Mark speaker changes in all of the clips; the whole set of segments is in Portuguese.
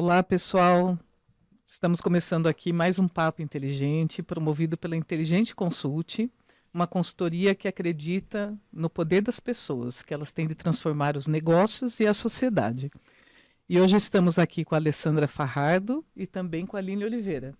Speaker 1: Olá, pessoal. Estamos começando aqui mais um Papo Inteligente, promovido pela Inteligente Consult, uma consultoria que acredita no poder das pessoas, que elas têm de transformar os negócios e a sociedade. E hoje estamos aqui com a Alessandra Farrardo e também com a Aline Oliveira.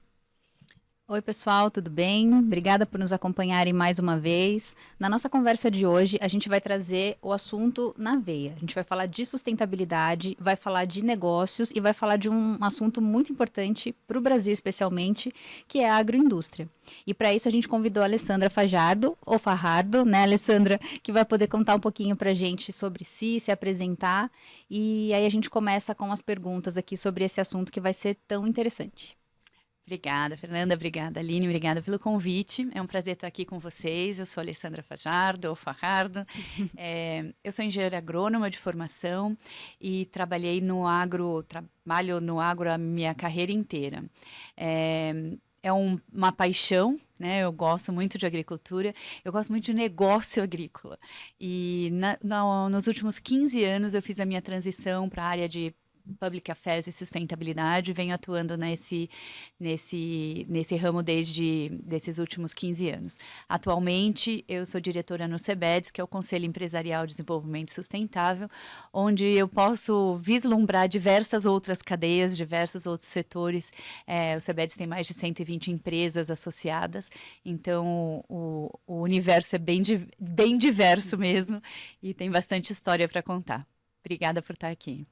Speaker 2: Oi, pessoal, tudo bem? Obrigada por nos acompanharem mais uma vez. Na nossa conversa de hoje, a gente vai trazer o assunto na veia. A gente vai falar de sustentabilidade, vai falar de negócios e vai falar de um assunto muito importante para o Brasil, especialmente, que é a agroindústria. E para isso a gente convidou a Alessandra Fajardo, ou Farrardo, né, Alessandra, que vai poder contar um pouquinho para a gente sobre si, se apresentar. E aí a gente começa com as perguntas aqui sobre esse assunto que vai ser tão interessante.
Speaker 3: Obrigada, Fernanda. Obrigada, Aline. Obrigada pelo convite. É um prazer estar aqui com vocês. Eu sou Alessandra Fajardo, ou Farrardo. Eu sou engenheira agrônoma de formação e trabalho no agro a minha carreira inteira. Uma paixão, né? Eu gosto muito de agricultura, eu gosto muito de negócio agrícola. E nos últimos 15 anos eu fiz a minha transição para a área de Public Affairs e sustentabilidade, venho atuando nesse ramo desde esses últimos 15 anos. Atualmente, eu sou diretora no CEBEDS, que é o Conselho Empresarial de Desenvolvimento Sustentável, onde eu posso vislumbrar diversas outras cadeias, diversos outros setores. O CEBEDS tem mais de 120 empresas associadas, então o universo é bem diverso mesmo e tem bastante história para contar. Obrigada por estar aqui.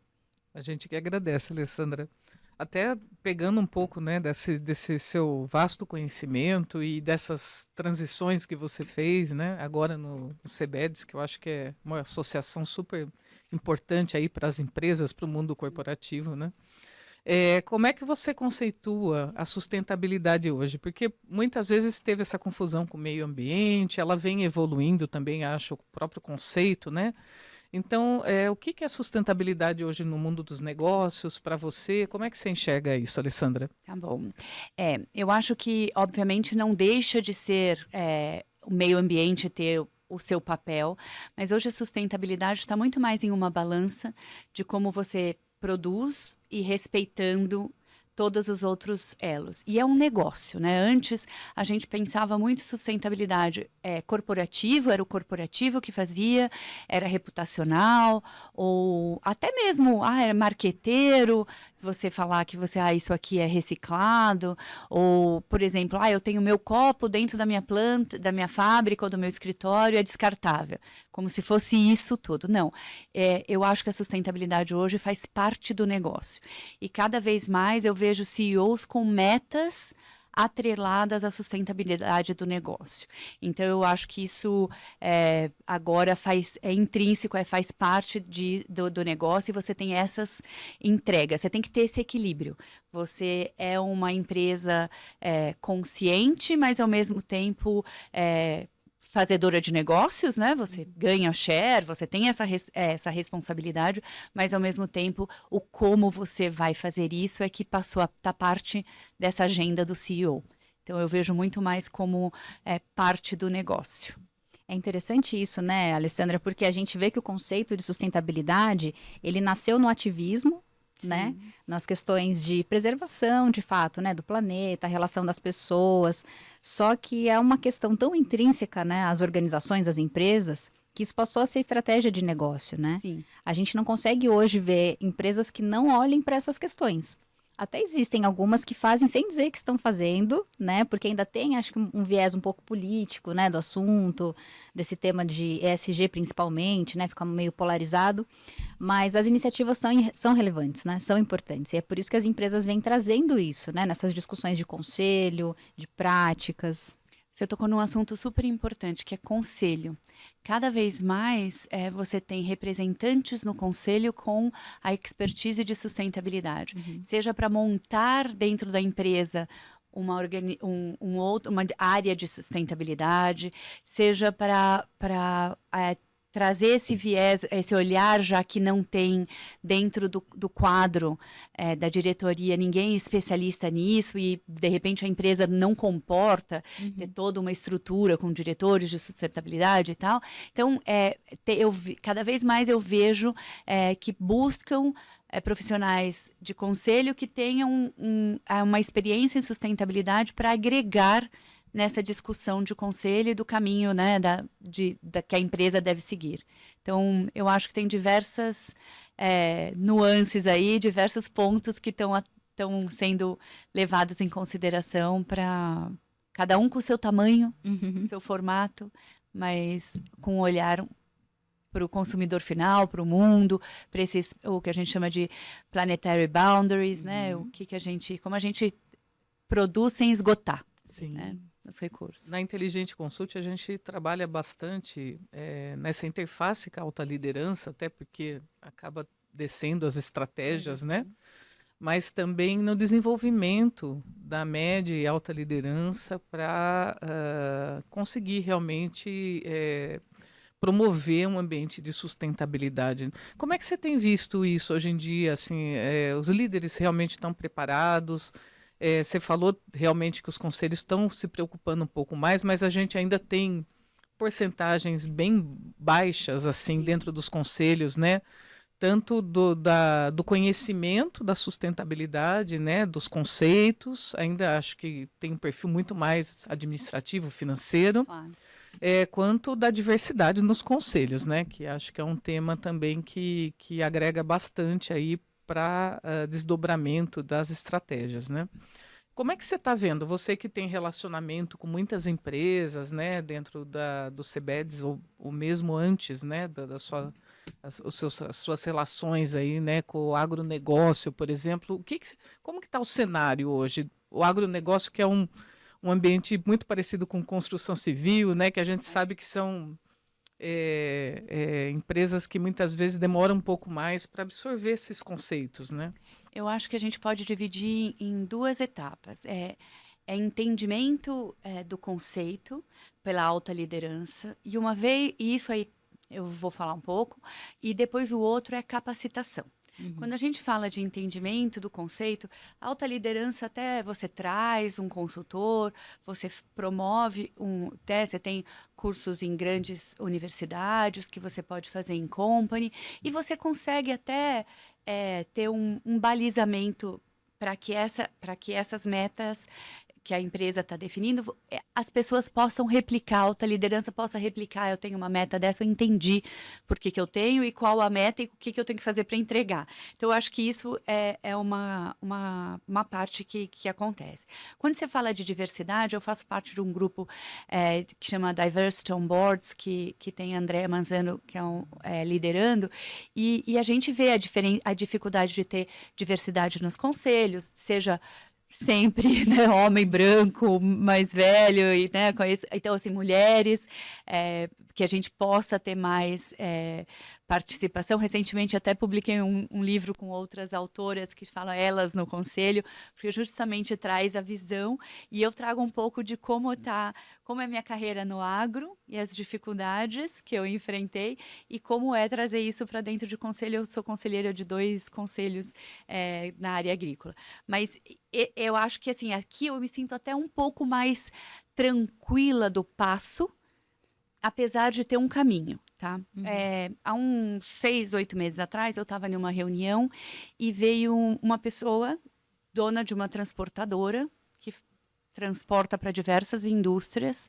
Speaker 1: A gente que agradece, Alessandra. Até pegando um pouco, né, desse seu vasto conhecimento e dessas transições que você fez, né, agora no CEBEDS, que eu acho que é uma associação super importante aí para as empresas, para o mundo corporativo, né? Como é que você conceitua a sustentabilidade hoje? Porque muitas vezes teve essa confusão com o meio ambiente, ela vem evoluindo também, acho, o próprio conceito, né? Então, o que é sustentabilidade hoje no mundo dos negócios para você? Como é que você enxerga isso, Alessandra?
Speaker 3: Tá bom. Eu acho que, obviamente, não deixa de ser o meio ambiente ter o seu papel, mas hoje a sustentabilidade está muito mais em uma balança de como você produz e respeitando todos os outros elos. E é um negócio, né? Antes, a gente pensava muito em sustentabilidade corporativo, era o corporativo que fazia, era reputacional, ou até mesmo, era marqueteiro, você falar que isso aqui é reciclado, ou, por exemplo, eu tenho meu copo dentro da minha planta, da minha fábrica ou do meu escritório, é descartável, como se fosse isso tudo. Não, eu acho que a sustentabilidade hoje faz parte do negócio. E cada vez mais eu vejo CEOs com metas atreladas à sustentabilidade do negócio. Então, eu acho que isso agora é intrínseco, faz parte do negócio e você tem essas entregas. Você tem que ter esse equilíbrio. Você é uma empresa consciente, mas ao mesmo tempo fazedora de negócios, né? Você ganha share, você tem essa responsabilidade, mas ao mesmo tempo o como você vai fazer isso é que passou a estar parte dessa agenda do CEO. Então eu vejo muito mais como parte do negócio.
Speaker 2: É interessante isso, né, Alessandra, porque a gente vê que o conceito de sustentabilidade, ele nasceu no ativismo, né, nas questões de preservação, de fato, né, do planeta, a relação das pessoas, só que é uma questão tão intrínseca, né, às organizações, às empresas, que isso passou a ser estratégia de negócio, né?
Speaker 3: Sim.
Speaker 2: A gente não consegue hoje ver empresas que não olhem para essas questões. Até existem algumas que fazem sem dizer que estão fazendo, né? Porque ainda tem, acho que, um viés um pouco político, né? Do assunto, desse tema de ESG principalmente, né? Fica meio polarizado. Mas as iniciativas são relevantes, né? São importantes. E é por isso que as empresas vêm trazendo isso, né? Nessas discussões de conselho, de práticas.
Speaker 3: Você tocou num assunto super importante, que é conselho. Cada vez mais você tem representantes no conselho com a expertise de sustentabilidade. Seja para montar dentro da empresa uma área de sustentabilidade, seja para trazer esse viés, esse olhar, já que não tem dentro do quadro da diretoria ninguém especialista nisso e, de repente, a empresa não comporta ter toda uma estrutura com diretores de sustentabilidade e tal. Então, cada vez mais eu vejo que buscam profissionais de conselho que tenham uma experiência em sustentabilidade para agregar nessa discussão de conselho e do caminho, né, que a empresa deve seguir. Então, eu acho que tem diversas nuances aí, diversos pontos que estão sendo levados em consideração para cada um com o seu tamanho, seu formato, mas com um olhar para o consumidor final, para o mundo, para o que a gente chama de planetary boundaries, né? Como a gente produz sem esgotar.
Speaker 1: Sim.
Speaker 3: Né? Os recursos.
Speaker 1: Na Inteligente Consult, a gente trabalha bastante nessa interface com a alta liderança, até porque acaba descendo as estratégias, né? Mas também no desenvolvimento da média e alta liderança para conseguir realmente promover um ambiente de sustentabilidade. Como é que você tem visto isso hoje em dia? Assim, os líderes realmente estão preparados? Você falou realmente que os conselhos estão se preocupando um pouco mais, mas a gente ainda tem porcentagens bem baixas assim dentro dos conselhos, né? Tanto do conhecimento da sustentabilidade, né? Dos conceitos, ainda acho que tem um perfil muito mais administrativo, financeiro,
Speaker 3: Claro.
Speaker 1: Quanto da diversidade nos conselhos, né? Que acho que é um tema também que agrega bastante aí para desdobramento das estratégias, né? Como é que você está vendo? Você que tem relacionamento com muitas empresas, né, dentro do CBEDS, ou mesmo antes, né, as suas relações aí, né, com o agronegócio, por exemplo, como que está o cenário hoje? O agronegócio, que é um ambiente muito parecido com construção civil, né, que a gente sabe que são empresas que muitas vezes demoram um pouco mais para absorver esses conceitos, né?
Speaker 3: Eu acho que a gente pode dividir em duas etapas. Entendimento do conceito pela alta liderança, e isso aí eu vou falar um pouco, e depois o outro é capacitação. Quando a gente fala de entendimento do conceito, alta liderança até você traz um consultor, você promove você tem cursos em grandes universidades que você pode fazer em company, e você consegue até ter um balizamento para que essas metas que a empresa está definindo, as pessoas possam replicar, a alta liderança possa replicar. Eu tenho uma meta dessa, eu entendi por que eu tenho e qual a meta e o que eu tenho que fazer para entregar. Então, eu acho que isso é uma parte que acontece. Quando você fala de diversidade, eu faço parte de um grupo que chama Diversity on Boards, que tem a Andrea Manzano, que liderando, e a gente vê a dificuldade de ter diversidade nos conselhos, seja sempre, né, homem branco, mais velho, e, né, então, assim, mulheres, que a gente possa ter mais participação. Recentemente, até publiquei um livro com outras autoras que falam elas no conselho, porque justamente traz a visão, e eu trago um pouco de como é a minha carreira no agro, e as dificuldades que eu enfrentei, e como é trazer isso para dentro de conselho. Eu sou conselheira de 2 conselhos na área agrícola. Mas eu acho que, assim, aqui eu me sinto até um pouco mais tranquila do passo, apesar de ter um caminho, tá? Há uns 6, 8 meses atrás, eu estava em uma reunião e veio uma pessoa, dona de uma transportadora, que transporta para diversas indústrias,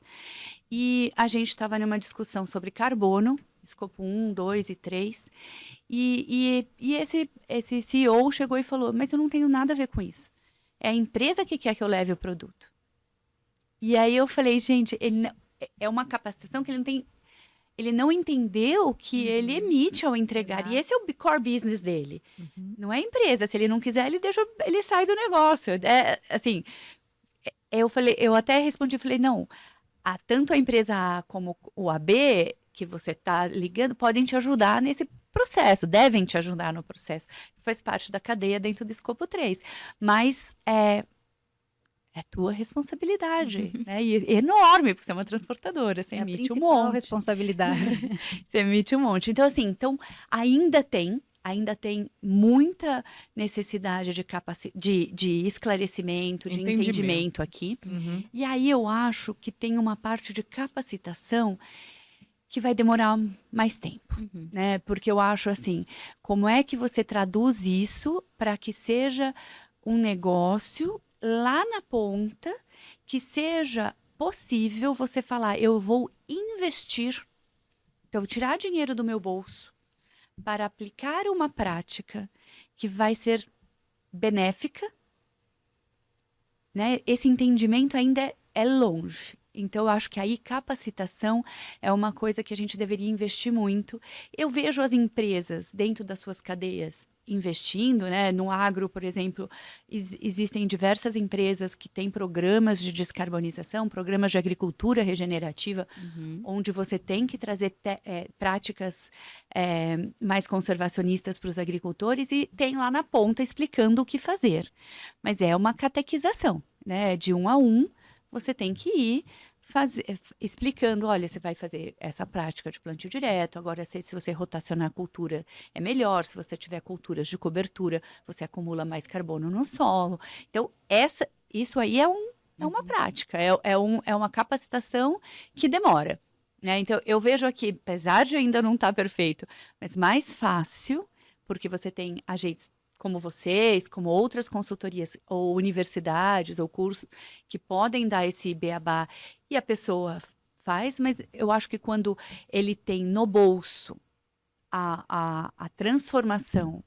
Speaker 3: e a gente estava numa discussão sobre carbono, escopo 1, 2 e 3, e esse CEO chegou e falou: mas eu não tenho nada a ver com isso. É a empresa que quer que eu leve o produto. E aí eu falei, gente, é uma capacitação que ele não entendeu que ele emite ao entregar. Exato. E esse é o core business dele. Não é a empresa. Se ele não quiser, ele sai do negócio. Assim, eu até respondi, falei, não, tanto a empresa A como o AB, que você está ligando, podem te ajudar nesse processo, devem te ajudar no processo. Faz parte da cadeia dentro do escopo 3. Mas é tua responsabilidade, né? E é enorme, porque você é uma transportadora, você
Speaker 2: É a
Speaker 3: emite um
Speaker 2: principal
Speaker 3: monte.
Speaker 2: responsabilidade.
Speaker 3: Você emite um monte. Então, assim, ainda tem muita necessidade de esclarecimento, de
Speaker 1: Entendimento.
Speaker 3: entendimento aqui.
Speaker 1: Uhum.
Speaker 3: E aí eu acho que tem uma parte de capacitação que vai demorar mais tempo,
Speaker 2: Uhum.
Speaker 3: né? Porque eu acho assim, como é que você traduz isso para que seja um negócio lá na ponta, que seja possível você falar, eu vou investir, então tirar dinheiro do meu bolso para aplicar uma prática que vai ser benéfica, né? Esse entendimento ainda é longe. Então, eu acho que aí capacitação é uma coisa que a gente deveria investir muito. Eu vejo as empresas dentro das suas cadeias investindo, né? No agro, por exemplo, existem diversas empresas que têm programas de descarbonização, programas de agricultura regenerativa, onde você tem que trazer práticas mais conservacionistas para os agricultores e tem lá na ponta explicando o que fazer. Mas é uma catequização, né? De 1 a 1, você tem que ir explicando, olha, você vai fazer essa prática de plantio direto, agora se você rotacionar a cultura é melhor, se você tiver culturas de cobertura, você acumula mais carbono no solo. Então, isso aí é uma prática, é uma capacitação que demora, né? Então, eu vejo aqui, apesar de ainda não estar perfeito, mas mais fácil, porque você tem agentes como vocês, como outras consultorias ou universidades ou cursos que podem dar esse beabá e a pessoa faz, mas eu acho que quando ele tem no bolso a transformação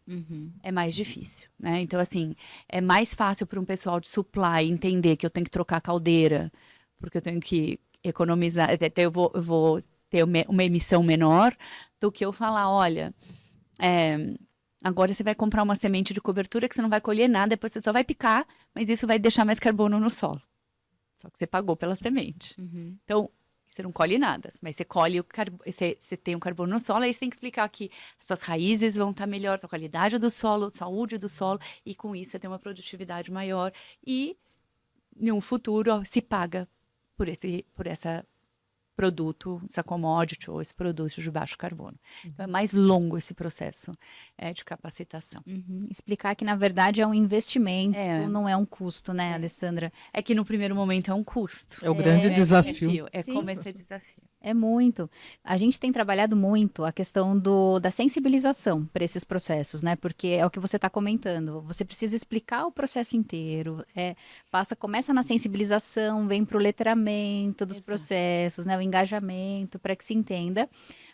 Speaker 3: é mais difícil, né? Então, assim, é mais fácil para um pessoal de supply entender que eu tenho que trocar a caldeira, porque eu tenho que economizar, até eu vou ter uma emissão menor, do que eu falar, olha, agora você vai comprar uma semente de cobertura que você não vai colher nada, depois você só vai picar, mas isso vai deixar mais carbono no solo. Só que você pagou pela semente. Então, você não colhe nada, mas você colhe você tem um carbono no solo, aí você tem que explicar que suas raízes vão estar melhor, a qualidade do solo, saúde do solo, e com isso você tem uma produtividade maior. E, em um futuro, se paga por esse produto, essa commodity ou esse produto de baixo carbono. Então, é mais longo esse processo de capacitação.
Speaker 2: Explicar que, na verdade, é um investimento,
Speaker 3: É.
Speaker 2: não é um custo, né, Alessandra?
Speaker 3: É que no primeiro momento é um custo.
Speaker 1: É o grande desafio.
Speaker 3: É
Speaker 2: Sim.
Speaker 3: como esse desafio.
Speaker 2: É muito. A gente tem trabalhado muito a questão da sensibilização para esses processos, né? Porque é o que você está comentando. Você precisa explicar o processo inteiro. Começa na sensibilização, vem para o letramento dos processos, né? O engajamento, para que se entenda.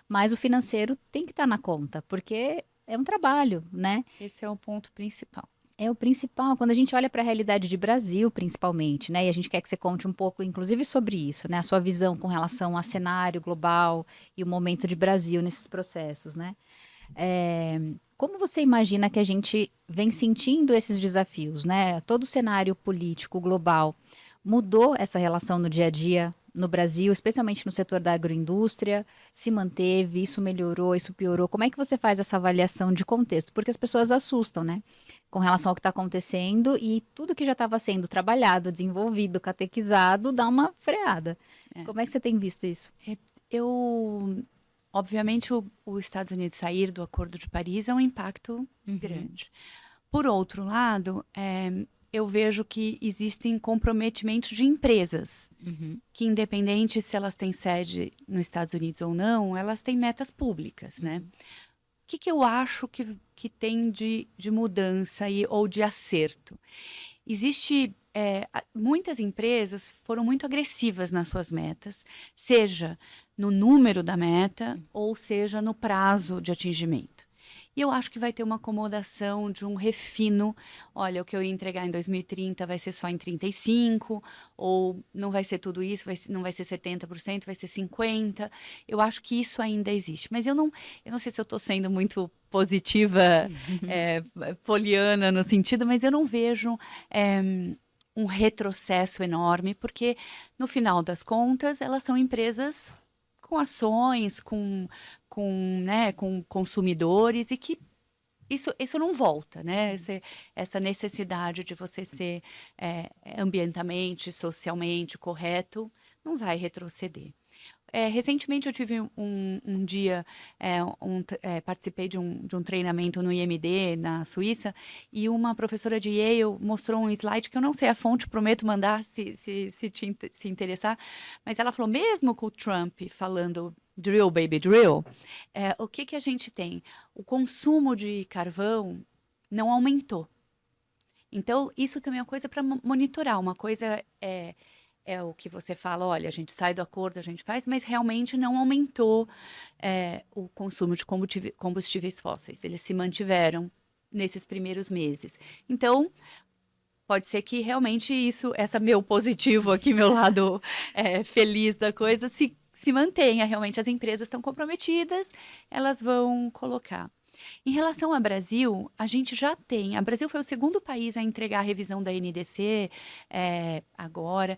Speaker 2: Mas o financeiro tem que estar na conta, porque é um trabalho, né?
Speaker 3: Esse é o ponto principal.
Speaker 2: É o principal, quando a gente olha para a realidade de Brasil, principalmente, né? E a gente quer que você conte um pouco, inclusive, sobre isso, né? A sua visão com relação ao cenário global e o momento de Brasil nesses processos, né? Como você imagina que a gente vem sentindo esses desafios, né? Todo o cenário político global mudou essa relação no dia a dia no Brasil, especialmente no setor da agroindústria, se manteve, isso melhorou, isso piorou? Como é que você faz essa avaliação de contexto? Porque as pessoas assustam, né? Com relação ao que está acontecendo e tudo que já estava sendo trabalhado, desenvolvido, catequizado, dá uma freada. Como é que você tem visto isso?
Speaker 3: Obviamente, os Estados Unidos sair do Acordo de Paris é um impacto grande. Por outro lado, eu vejo que existem comprometimentos de empresas, que independente se elas têm sede nos Estados Unidos ou não, elas têm metas públicas, né? O que eu acho que tem de mudança ou de acerto? Muitas empresas foram muito agressivas nas suas metas, seja no número da meta ou seja no prazo de atingimento. E eu acho que vai ter uma acomodação de um refino. Olha, o que eu ia entregar em 2030 vai ser só em 35%, ou não vai ser tudo isso, não vai ser 70%, vai ser 50%. Eu acho que isso ainda existe. Mas eu não sei se eu estou sendo muito positiva, poliana no sentido, mas eu não vejo um retrocesso enorme, porque no final das contas elas são empresas com ações, com consumidores e que isso não volta, né? Essa necessidade de você ser ambientalmente, socialmente correto, não vai retroceder. Recentemente eu tive um dia, participei de um treinamento no IMD, na Suíça, e uma professora de Yale mostrou um slide que eu não sei a fonte, prometo mandar se interessar, mas ela falou, mesmo com o Trump falando drill, baby, drill, o que a gente tem? O consumo de carvão não aumentou. Então, isso também é uma coisa para monitorar. Uma coisa é o que você fala, olha, a gente sai do acordo, a gente faz, mas realmente não aumentou o consumo de combustíveis fósseis. Eles se mantiveram nesses primeiros meses. Então, pode ser que realmente essa meu positivo aqui, meu lado feliz da coisa, se mantenha. Realmente as empresas estão comprometidas, elas vão colocar. Em relação ao Brasil, a gente já tem. O Brasil foi o segundo país a entregar a revisão da NDC agora.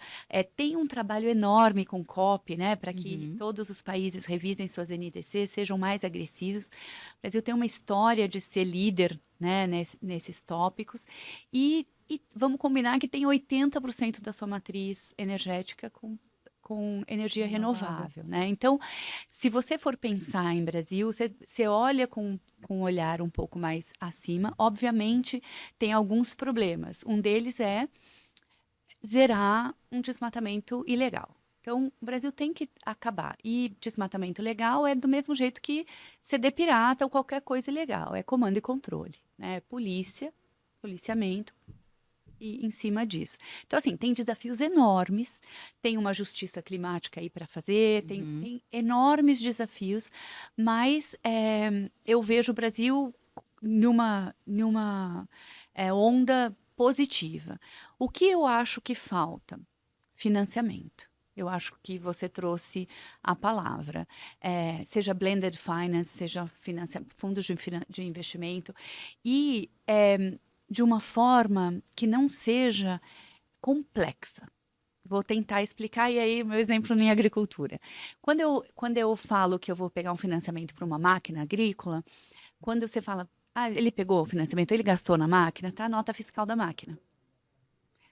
Speaker 3: Tem um trabalho enorme com COP, né, para que todos os países revisem suas NDCs, sejam mais agressivos. O Brasil tem uma história de ser líder, né, nesses tópicos. E vamos combinar que tem 80% da sua matriz energética com energia renovável, né? Então, se você for pensar em Brasil, você olha com um olhar um pouco mais acima, obviamente tem alguns problemas. Um deles é zerar um desmatamento ilegal. Então, o Brasil tem que acabar. E desmatamento legal é do mesmo jeito que ceder pirata ou qualquer coisa ilegal. É comando e controle, né? Policiamento, e em cima disso. Então, assim, tem desafios enormes, tem uma justiça climática aí para fazer, tem enormes desafios, mas eu vejo o Brasil numa onda positiva. O que eu acho que falta? Financiamento. Eu acho que você trouxe a palavra. Seja blended finance, seja fundos de investimento, e de uma forma que não seja complexa. Vou tentar explicar, e aí meu exemplo em agricultura. Quando eu falo que eu vou pegar um financiamento para uma máquina agrícola, quando você fala, ele pegou o financiamento, ele gastou na máquina, tá a nota fiscal da máquina.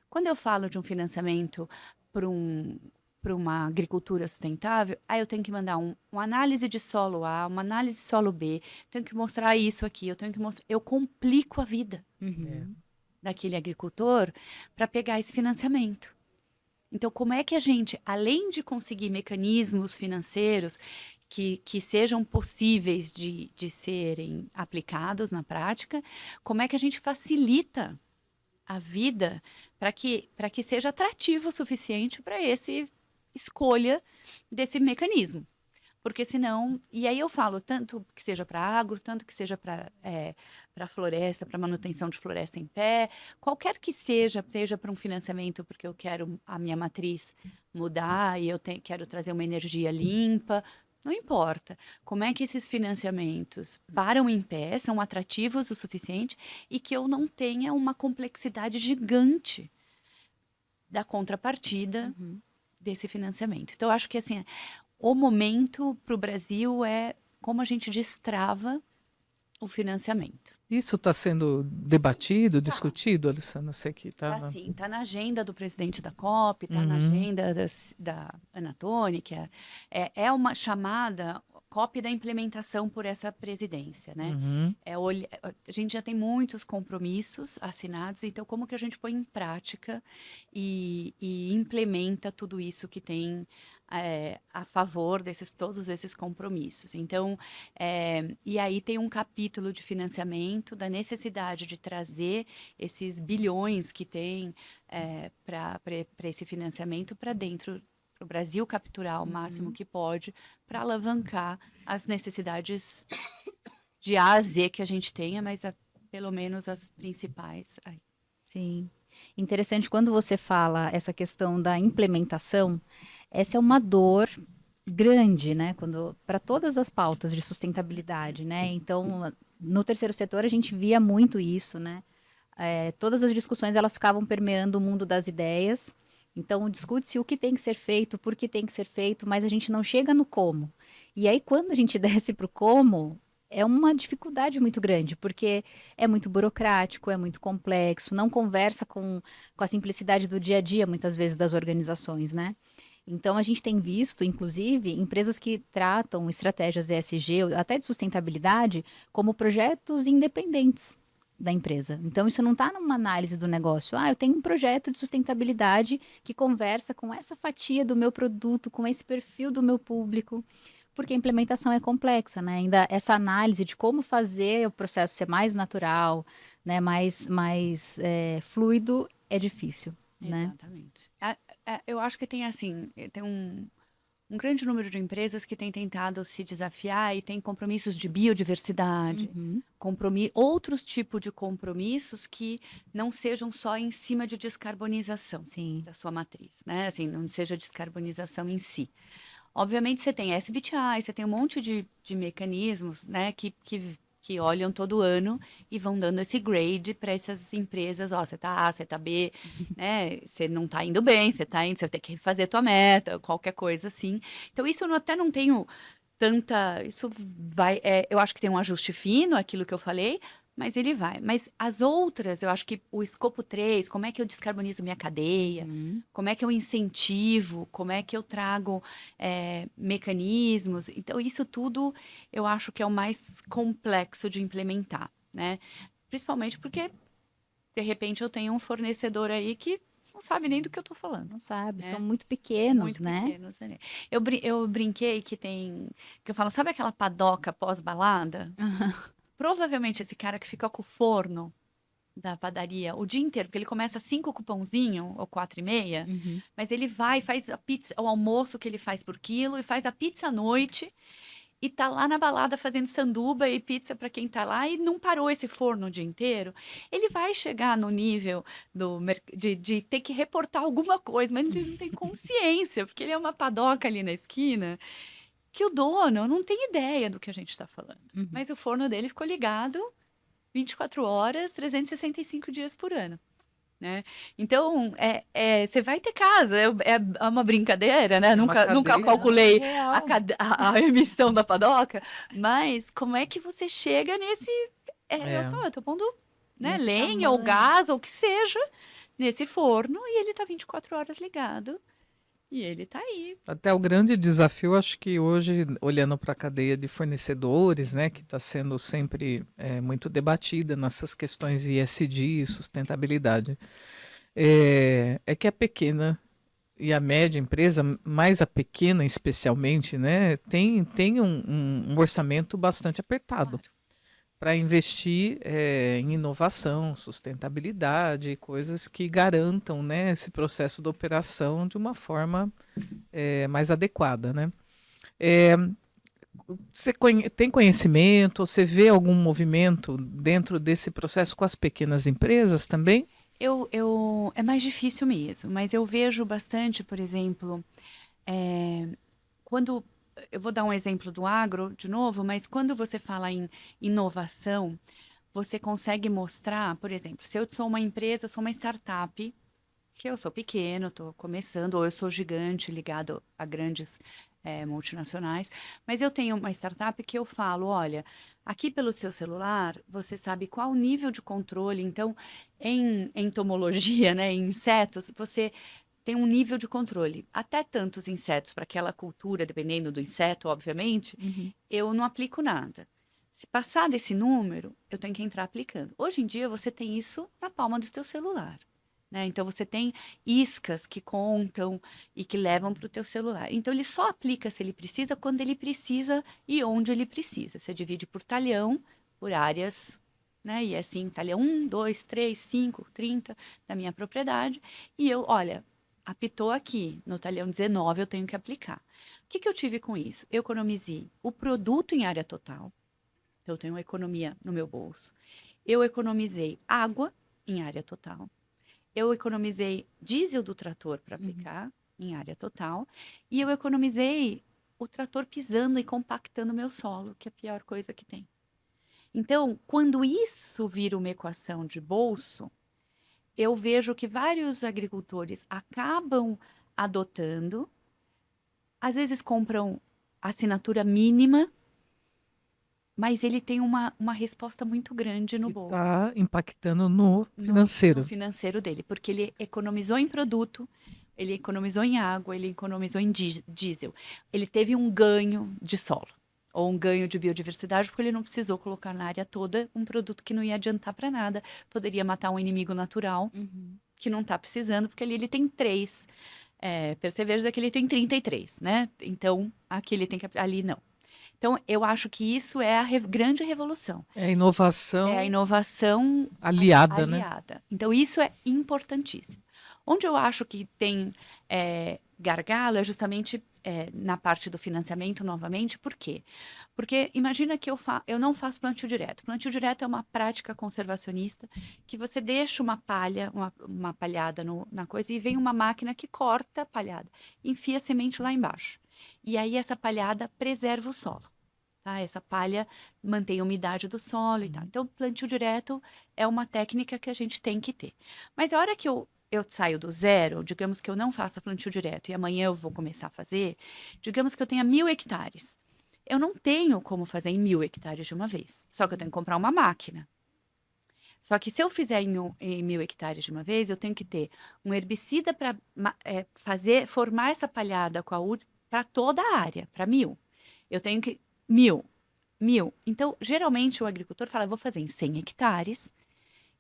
Speaker 3: Quando eu falo de um financiamento para uma agricultura sustentável, aí eu tenho que mandar uma análise de solo A, uma análise de solo B, tenho que mostrar isso aqui, eu complico a vida daquele agricultor para pegar esse financiamento. Então, como é que a gente, além de conseguir mecanismos financeiros que sejam possíveis de serem aplicados na prática, como é que a gente facilita a vida para que seja atrativo o suficiente para escolha desse mecanismo. Porque senão, e aí eu falo, tanto que seja para agro, tanto que seja para floresta, para manutenção de floresta em pé, qualquer que seja para um financiamento, porque eu quero a minha matriz mudar e eu quero trazer uma energia limpa, não importa. Como é que esses financiamentos param em pé, são atrativos o suficiente e que eu não tenha uma complexidade gigante da contrapartida desse financiamento. Então, eu acho que assim, o momento para o Brasil é como a gente destrava o financiamento.
Speaker 1: Isso está sendo debatido, discutido, Alessandra? Você que
Speaker 3: Tá sim, está na agenda do presidente da COP, está na agenda da Anatone, que é uma chamada COP da implementação por essa presidência, né? A gente já tem muitos compromissos assinados, então como que a gente põe em prática e implementa tudo isso que tem a favor todos esses compromissos. Então, e aí tem um capítulo de financiamento da necessidade de trazer esses bilhões que tem para esse financiamento para dentro, para o Brasil capturar o máximo que pode para alavancar as necessidades de A a Z que a gente tenha, mas pelo menos as principais.
Speaker 2: Sim. Interessante quando você fala essa questão da implementação, essa é uma dor grande, né, para todas as pautas de sustentabilidade, né? Então, no terceiro setor a gente via muito isso, né? Todas as discussões elas ficavam permeando o mundo das ideias. Então, discute-se o que tem que ser feito, por que tem que ser feito, mas a gente não chega no como. E aí, quando a gente desce para o como, é uma dificuldade muito grande, porque é muito burocrático, é muito complexo, não conversa com a simplicidade do dia a dia, muitas vezes, das organizações, né? Então, a gente tem visto, inclusive, empresas que tratam estratégias ESG, ou até de sustentabilidade, como projetos independentes da empresa. Então, isso não está numa análise do negócio. Ah, eu tenho um projeto de sustentabilidade que conversa com essa fatia do meu produto, com esse perfil do meu público, porque a implementação é complexa, né? Ainda essa análise de como fazer o processo ser mais natural, né, mais fluido, é difícil, né?
Speaker 3: Exatamente. Eu acho que tem assim, tem um grande número de empresas que têm tentado se desafiar e têm compromissos de biodiversidade,
Speaker 2: Uhum.
Speaker 3: outros tipos de compromissos que não sejam só em cima de descarbonização
Speaker 2: Sim.
Speaker 3: da sua matriz, né? Assim, não seja descarbonização em si. Obviamente, você tem SBTi, você tem um monte de mecanismos, né, que olham todo ano e vão dando esse grade para essas empresas. Ó, você tá A, você tá B, né? Você não tá indo bem, você tá indo, você tem que refazer a tua meta, qualquer coisa assim. Então, isso eu até não tenho tanta. Isso vai. Eu acho que tem um ajuste fino, aquilo que eu falei, mas ele vai. Mas as outras, eu acho que o escopo 3, como é que eu descarbonizo minha cadeia?
Speaker 2: Uhum.
Speaker 3: Como é que eu incentivo? Como é que eu trago mecanismos? Então, isso tudo eu acho que é o mais complexo de implementar, né? Principalmente porque, de repente, eu tenho um fornecedor aí que não sabe nem do que eu estou falando,
Speaker 2: Não sabe, são
Speaker 3: né?
Speaker 2: muito pequenos,
Speaker 3: Muito
Speaker 2: né?
Speaker 3: pequenos, né? Eu brinquei que eu falo, sabe aquela padoca pós-balada? Provavelmente esse cara que fica com o forno da padaria o dia inteiro, porque ele começa 5 com pãozinho, ou 4,5,
Speaker 2: Uhum.
Speaker 3: mas ele vai, faz a pizza, o almoço que ele faz por quilo, e faz a pizza à noite, e tá lá na balada fazendo sanduba e pizza para quem tá lá, e não parou esse forno o dia inteiro. Ele vai chegar no nível de ter que reportar alguma coisa, mas ele não tem consciência, porque ele é uma padoca ali na esquina, que o dono não tem ideia do que a gente está falando.
Speaker 2: Uhum.
Speaker 3: Mas o forno dele ficou ligado 24 horas, 365 dias por ano, né? Então, você vai ter casa, é uma brincadeira, né?
Speaker 1: É uma
Speaker 3: Nunca
Speaker 1: cadeia, né?
Speaker 2: Não, é
Speaker 3: calculei
Speaker 2: real.
Speaker 3: a emissão da padoca, mas como é que você chega nesse...
Speaker 1: É.
Speaker 3: eu tô pondo, né,
Speaker 2: Nesse
Speaker 3: lenha ou
Speaker 2: tamanho.
Speaker 3: gás ou o que seja nesse forno e ele tá 24 horas ligado e ele tá aí.
Speaker 1: Até o grande desafio, acho que hoje, olhando para a cadeia de fornecedores, né, que está sendo sempre muito debatida nessas questões ESG e sustentabilidade, é que a pequena e a média empresa, mais a pequena especialmente, né, tem um orçamento bastante apertado
Speaker 3: Claro.
Speaker 1: para investir em inovação, sustentabilidade, coisas que garantam, né, esse processo de operação de uma forma mais adequada, né? É, você tem conhecimento, você vê algum movimento dentro desse processo com as pequenas empresas também?
Speaker 3: É mais difícil mesmo, mas eu vejo bastante, por exemplo, eh, quando eu vou dar um exemplo do agro de novo, mas quando você fala em inovação, você consegue mostrar, por exemplo, se eu sou uma empresa, sou uma startup, que eu sou pequeno, estou começando, ou eu sou gigante ligado a grandes multinacionais, mas eu tenho uma startup que eu falo, olha, aqui pelo seu celular, você sabe qual o nível de controle, então, em entomologia, né, em insetos, você tem um nível de controle. Até tantos insetos para aquela cultura, dependendo do inseto, obviamente,
Speaker 2: Uhum.
Speaker 3: eu não aplico nada. Se passar desse número, eu tenho que entrar aplicando. Hoje em dia, você tem isso na palma do teu celular, né? Então, você tem iscas que contam e que levam para o teu celular. Então, ele só aplica se ele precisa, quando ele precisa e onde ele precisa. Você divide por talhão, por áreas, né? E é assim, talhão 1, 2, 3, 5, 30 da minha propriedade. E eu, olha, apitou aqui, no talhão 19 eu tenho que aplicar. O que que eu tive com isso? Eu economizei o produto em área total, então eu tenho uma economia no meu bolso. Eu economizei água em área total. Eu economizei diesel do trator para
Speaker 2: Uhum.
Speaker 3: aplicar em área total. E eu economizei o trator pisando e compactando meu solo, que é a pior coisa que tem. Então, quando isso vira uma equação de bolso, eu vejo que vários agricultores acabam adotando, às vezes compram assinatura mínima, mas ele tem uma resposta muito grande no
Speaker 1: Que
Speaker 3: bolso.
Speaker 1: está impactando no financeiro.
Speaker 3: No financeiro dele, porque ele economizou em produto, ele economizou em água, ele economizou em diesel. Ele teve um ganho de solo, ou um ganho de biodiversidade, porque ele não precisou colocar na área toda um produto que não ia adiantar para nada, poderia matar um inimigo natural, que não está precisando, porque ali ele tem 3 percevejos, aqui ele tem 33, né? Então, aqui ele tem que, ali não. Então, eu acho que isso é a grande revolução.
Speaker 1: É a inovação
Speaker 3: É a inovação
Speaker 1: aliada, né?
Speaker 3: aliada. Então, isso é importantíssimo. Onde eu acho que tem gargalo é justamente na parte do financiamento, novamente. Por quê? Porque imagina que eu não faço plantio direto. Plantio direto é uma prática conservacionista que você deixa uma palha, uma palhada na coisa e vem uma máquina que corta a palhada, enfia a semente lá embaixo. E aí essa palhada preserva o solo. Tá? Essa palha mantém a umidade do solo e tal. Então, plantio direto é uma técnica que a gente tem que ter. Mas a hora que eu saio do zero, digamos que eu não faça plantio direto e amanhã eu vou começar a fazer, digamos que eu tenha 1.000 hectares. Eu não tenho como fazer em 1.000 hectares de uma vez. Só que eu tenho que comprar uma máquina. Só que se eu fizer em 1.000 hectares de uma vez, eu tenho que ter um herbicida para formar essa palhada com a para toda a área, para 1.000. Eu tenho que 1.000. Então, geralmente o agricultor fala, eu vou fazer em 100 hectares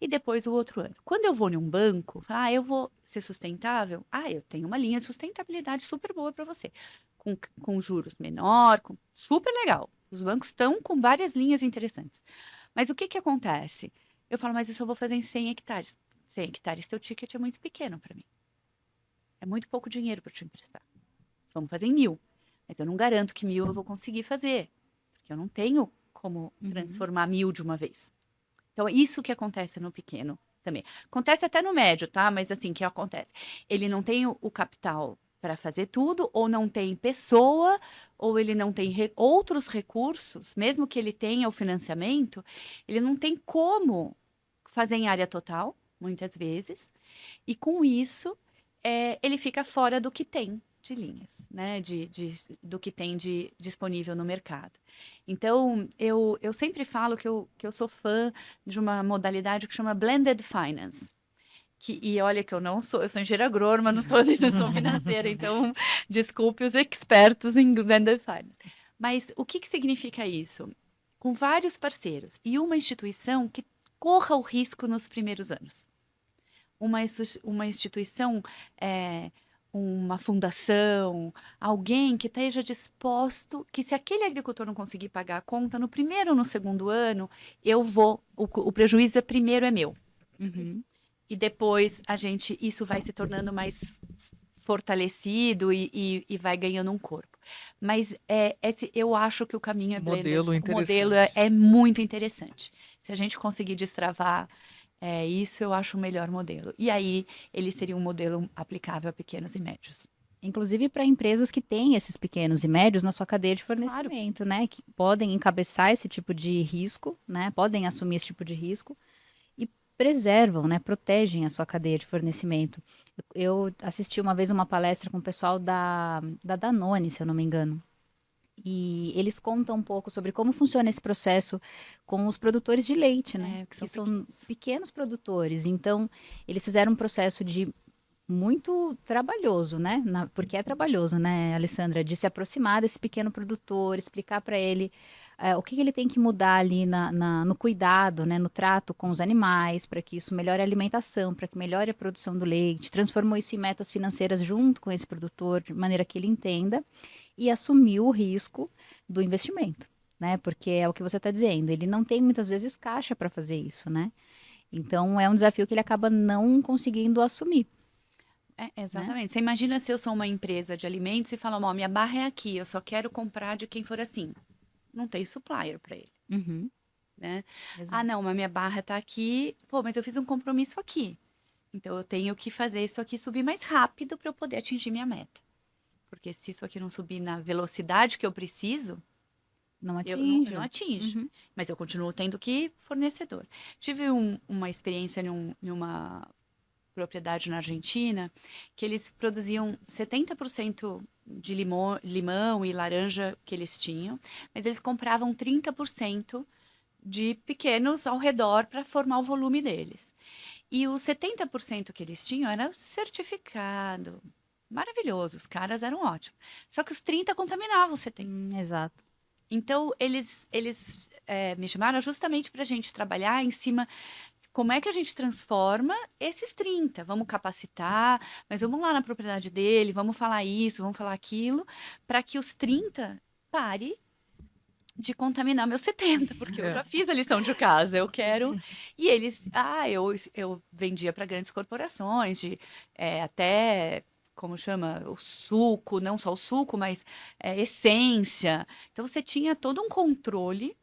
Speaker 3: e depois o outro ano. Quando eu vou num banco, fala, eu vou ser sustentável. Eu tenho uma linha de sustentabilidade super boa para você. Com juros menor, super legal. Os bancos estão com várias linhas interessantes. Mas o que acontece? Eu falo, mas eu só vou fazer em 100 hectares. 100 hectares, teu ticket é muito pequeno para mim. É muito pouco dinheiro para te emprestar. Vamos fazer em 1.000. Mas eu não garanto que 1.000 eu vou conseguir fazer. Porque eu não tenho como transformar 1.000 de uma vez. Então, isso que acontece no pequeno também. Acontece até no médio, tá? Mas assim, que acontece? Ele não tem o capital para fazer tudo, ou não tem pessoa, ou ele não tem outros recursos, mesmo que ele tenha o financiamento, ele não tem como fazer em área total, muitas vezes, e com isso, ele fica fora do que tem de linhas, né? Do que tem de disponível no mercado. Então, eu sempre falo que eu sou fã de uma modalidade que chama Blended Finance. E olha que eu sou engenheira agrônoma, não sou financeira, então desculpe os expertos em Blended Finance. Mas o que significa isso? Com vários parceiros e uma instituição que corra o risco nos primeiros anos. Uma instituição, uma fundação, alguém que esteja disposto, que se aquele agricultor não conseguir pagar a conta no primeiro ou no segundo ano, o prejuízo primeiro é meu. E depois isso vai se tornando mais fortalecido e vai ganhando um corpo. Mas eu acho que o caminho é blended. O modelo é muito interessante. Se a gente conseguir destravar isso, eu acho o melhor modelo. E aí, ele seria um modelo aplicável a pequenos e médios.
Speaker 2: Inclusive para empresas que têm esses pequenos e médios na sua cadeia de fornecimento, né? Que podem encabeçar esse tipo de risco, né? Podem assumir esse tipo de risco e preservam, né? Protegem a sua cadeia de fornecimento. Eu assisti uma vez uma palestra com o pessoal da Danone, se eu não me engano. E eles contam um pouco sobre como funciona esse processo com os produtores de leite, né? Que são pequenos produtores. Então, eles fizeram um processo muito trabalhoso, né? Porque é trabalhoso, né, Alessandra? De se aproximar desse pequeno produtor, explicar para ele o que ele tem que mudar ali no cuidado, né? No trato com os animais, para que isso melhore a alimentação, para que melhore a produção do leite. Transformou isso em metas financeiras junto com esse produtor, de maneira que ele entenda. E assumiu o risco do investimento, né? Porque é o que você está dizendo, ele não tem muitas vezes caixa para fazer isso, né? Então é um desafio que ele acaba não conseguindo assumir.
Speaker 3: Exatamente. Né? Você imagina se eu sou uma empresa de alimentos e falo, minha barra é aqui, eu só quero comprar de quem for assim. Não tem supplier para ele. Né? Não, mas minha barra está aqui, mas eu fiz um compromisso aqui. Então eu tenho que fazer isso aqui subir mais rápido para eu poder atingir minha meta. Porque se isso aqui não subir na velocidade que eu preciso,
Speaker 2: não
Speaker 3: atinge. Mas eu continuo tendo que fornecedor. Tive uma experiência numa propriedade na Argentina, que eles produziam 70% de limão e laranja que eles tinham, mas eles compravam 30% de pequenos ao redor para formar o volume deles. E os 70% que eles tinham era certificado. Maravilhoso, os caras eram ótimos. Só que os 30 contaminavam os 70.
Speaker 2: Exato.
Speaker 3: Então, eles me chamaram justamente para a gente trabalhar em cima de como é que a gente transforma esses 30. Vamos capacitar, mas vamos lá na propriedade dele, vamos falar isso, vamos falar aquilo, para que os 30 pare de contaminar meus 70, porque eu já fiz a lição de casa, eu quero. E eles, eu vendia para grandes corporações, até, como chama, o suco, não só o suco, mas essência. Então você tinha todo um controle,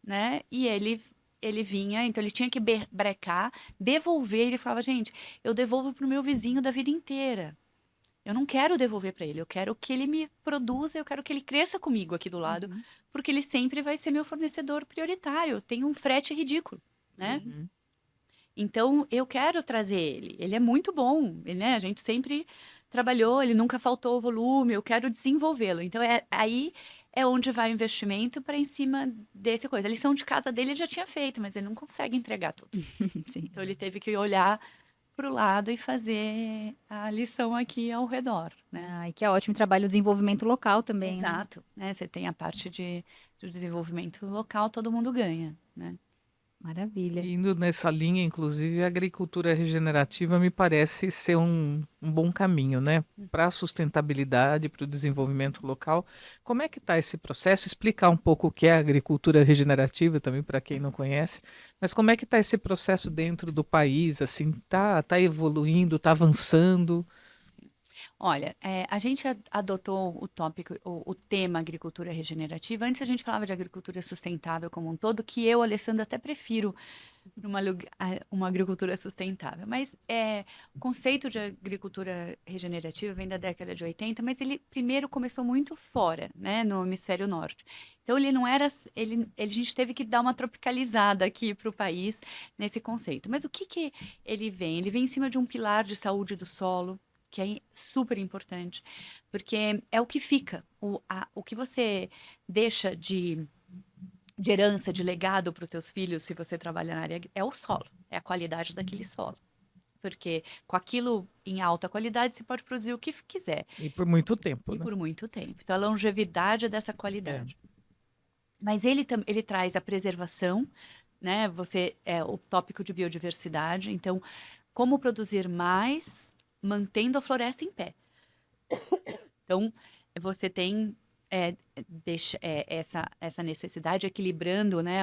Speaker 3: né? E ele vinha, então ele tinha que brecar, devolver. Ele falava, gente, eu devolvo para o meu vizinho da vida inteira. Eu não quero devolver para ele, eu quero que ele me produza, eu quero que ele cresça comigo aqui do lado, porque ele sempre vai ser meu fornecedor prioritário. Tem um frete ridículo, né?
Speaker 1: Sim.
Speaker 3: Então eu quero trazer ele. Ele é muito bom, né? A gente sempre trabalhou, ele nunca faltou volume, eu quero desenvolvê-lo. Então aí é onde vai o investimento para em cima dessa coisa. A lição de casa dele ele já tinha feito, mas ele não consegue entregar tudo.
Speaker 2: Sim.
Speaker 3: Então ele teve que olhar para o lado e fazer a lição aqui ao redor, né?
Speaker 2: Ai, que é ótimo trabalho o desenvolvimento local também, né?
Speaker 3: Exato, né? Você tem a parte do desenvolvimento local, todo mundo ganha, né?
Speaker 2: Maravilha.
Speaker 1: Indo nessa linha, inclusive, a agricultura regenerativa me parece ser um bom caminho, né? Para a sustentabilidade, para o desenvolvimento local. Como é que está esse processo? Explicar um pouco o que é a agricultura regenerativa também, para quem não conhece. Mas como é que está esse processo dentro do país? Assim, tá evoluindo, tá avançando?
Speaker 3: Olha, a gente adotou o tópico, o tema agricultura regenerativa. Antes a gente falava de agricultura sustentável como um todo, que eu, Alessandra, até prefiro uma agricultura sustentável. Mas o conceito de agricultura regenerativa vem da década de 80, mas ele primeiro começou muito fora, né, no hemisfério norte. Então ele não era, a gente teve que dar uma tropicalizada aqui para o país nesse conceito. Mas o que ele vem? Ele vem em cima de um pilar de saúde do solo, que é super importante, porque é o que fica, o que você deixa de herança, de legado para os seus filhos, se você trabalha na área, é o solo, é a qualidade daquele solo. Porque com aquilo em alta qualidade, você pode produzir o que quiser.
Speaker 1: E por muito tempo,
Speaker 3: E
Speaker 1: né?
Speaker 3: por muito tempo. Então, a longevidade é dessa qualidade. Mas ele traz a preservação, né? O tópico de biodiversidade. Então, como produzir mais mantendo a floresta em pé. Então, você tem essa necessidade equilibrando, né,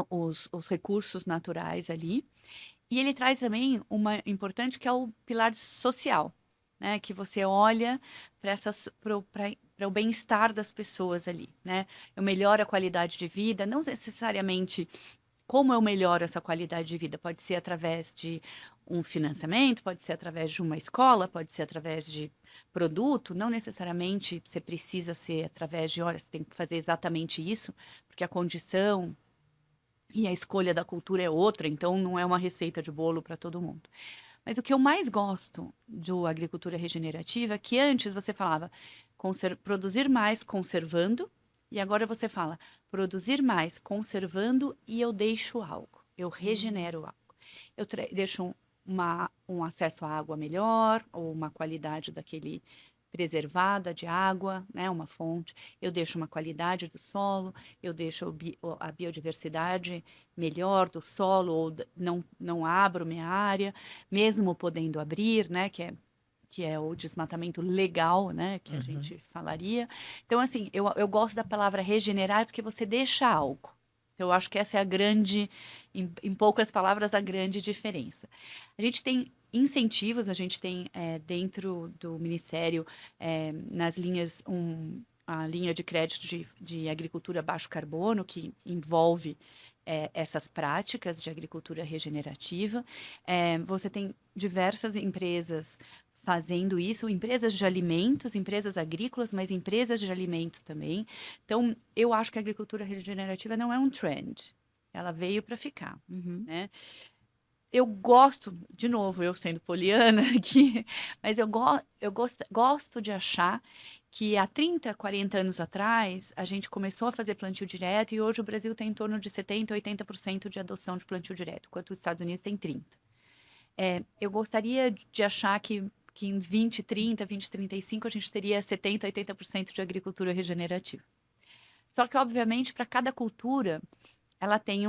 Speaker 3: os recursos naturais ali. E ele traz também uma importante que é o pilar social, né, que você olha para o bem-estar das pessoas ali, né? Eu melhoro a qualidade de vida, não necessariamente como eu melhoro essa qualidade de vida? Pode ser através de um financiamento, pode ser através de uma escola, pode ser através de produto, não necessariamente você precisa ser através de, olha, você tem que fazer exatamente isso, porque a condição e a escolha da cultura é outra, então não é uma receita de bolo para todo mundo. Mas o que eu mais gosto do agricultura regenerativa é que antes você falava produzir mais conservando, e agora você fala produzir mais conservando e eu deixo algo, eu regenero algo. Eu deixo um acesso à água melhor, ou uma qualidade daquele preservada de água, né, uma fonte. Eu deixo uma qualidade do solo, eu deixo a biodiversidade melhor do solo, ou não abro minha área, mesmo podendo abrir, né, que é o desmatamento legal, né, que a gente falaria. Então, assim, eu gosto da palavra regenerar porque você deixa algo. Então, eu acho que essa é a grande, em poucas palavras, a grande diferença. A gente tem incentivos, a gente tem dentro do Ministério, nas linhas, a linha de crédito de agricultura baixo carbono, que envolve essas práticas de agricultura regenerativa. Você tem diversas empresas fazendo isso, empresas de alimentos, empresas agrícolas, mas empresas de alimentos também. Então, eu acho que a agricultura regenerativa não é um trend, ela veio para ficar, né? eu gosto, de novo, eu sendo poliana aqui, mas gosto de achar que há 30, 40 anos atrás, a gente começou a fazer plantio direto e hoje o Brasil tem em torno de 70, 80% de adoção de plantio direto, enquanto os Estados Unidos tem 30. Eu gostaria de achar que em 2030, 2035, a gente teria 70, 80% de agricultura regenerativa. Só que, obviamente, para cada cultura, ela tem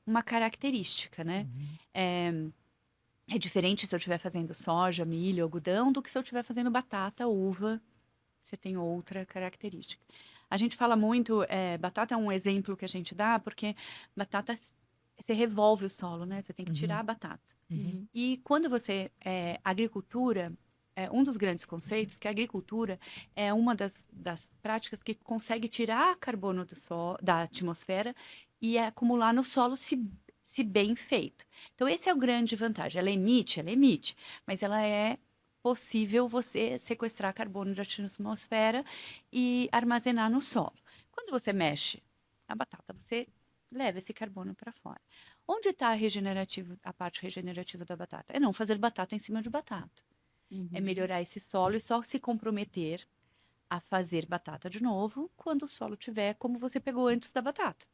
Speaker 3: uma característica, né? É diferente se eu estiver fazendo soja, milho, algodão, do que se eu estiver fazendo batata, uva. Você tem outra característica. A gente fala muito, batata é um exemplo que a gente dá, porque batata, você revolve o solo, né? Você tem que tirar a batata. E quando você, agricultura, um dos grandes conceitos, que a agricultura é uma das práticas que consegue tirar carbono da atmosfera e acumular no solo se bem feito. Então, esse é o grande vantagem. Ela emite, mas ela é possível você sequestrar carbono da atmosfera e armazenar no solo. Quando você mexe a batata, você leva esse carbono para fora. Onde está a parte regenerativa da batata? É não fazer batata em cima de batata. É melhorar esse solo e só se comprometer a fazer batata de novo quando o solo tiver como você pegou antes da batata.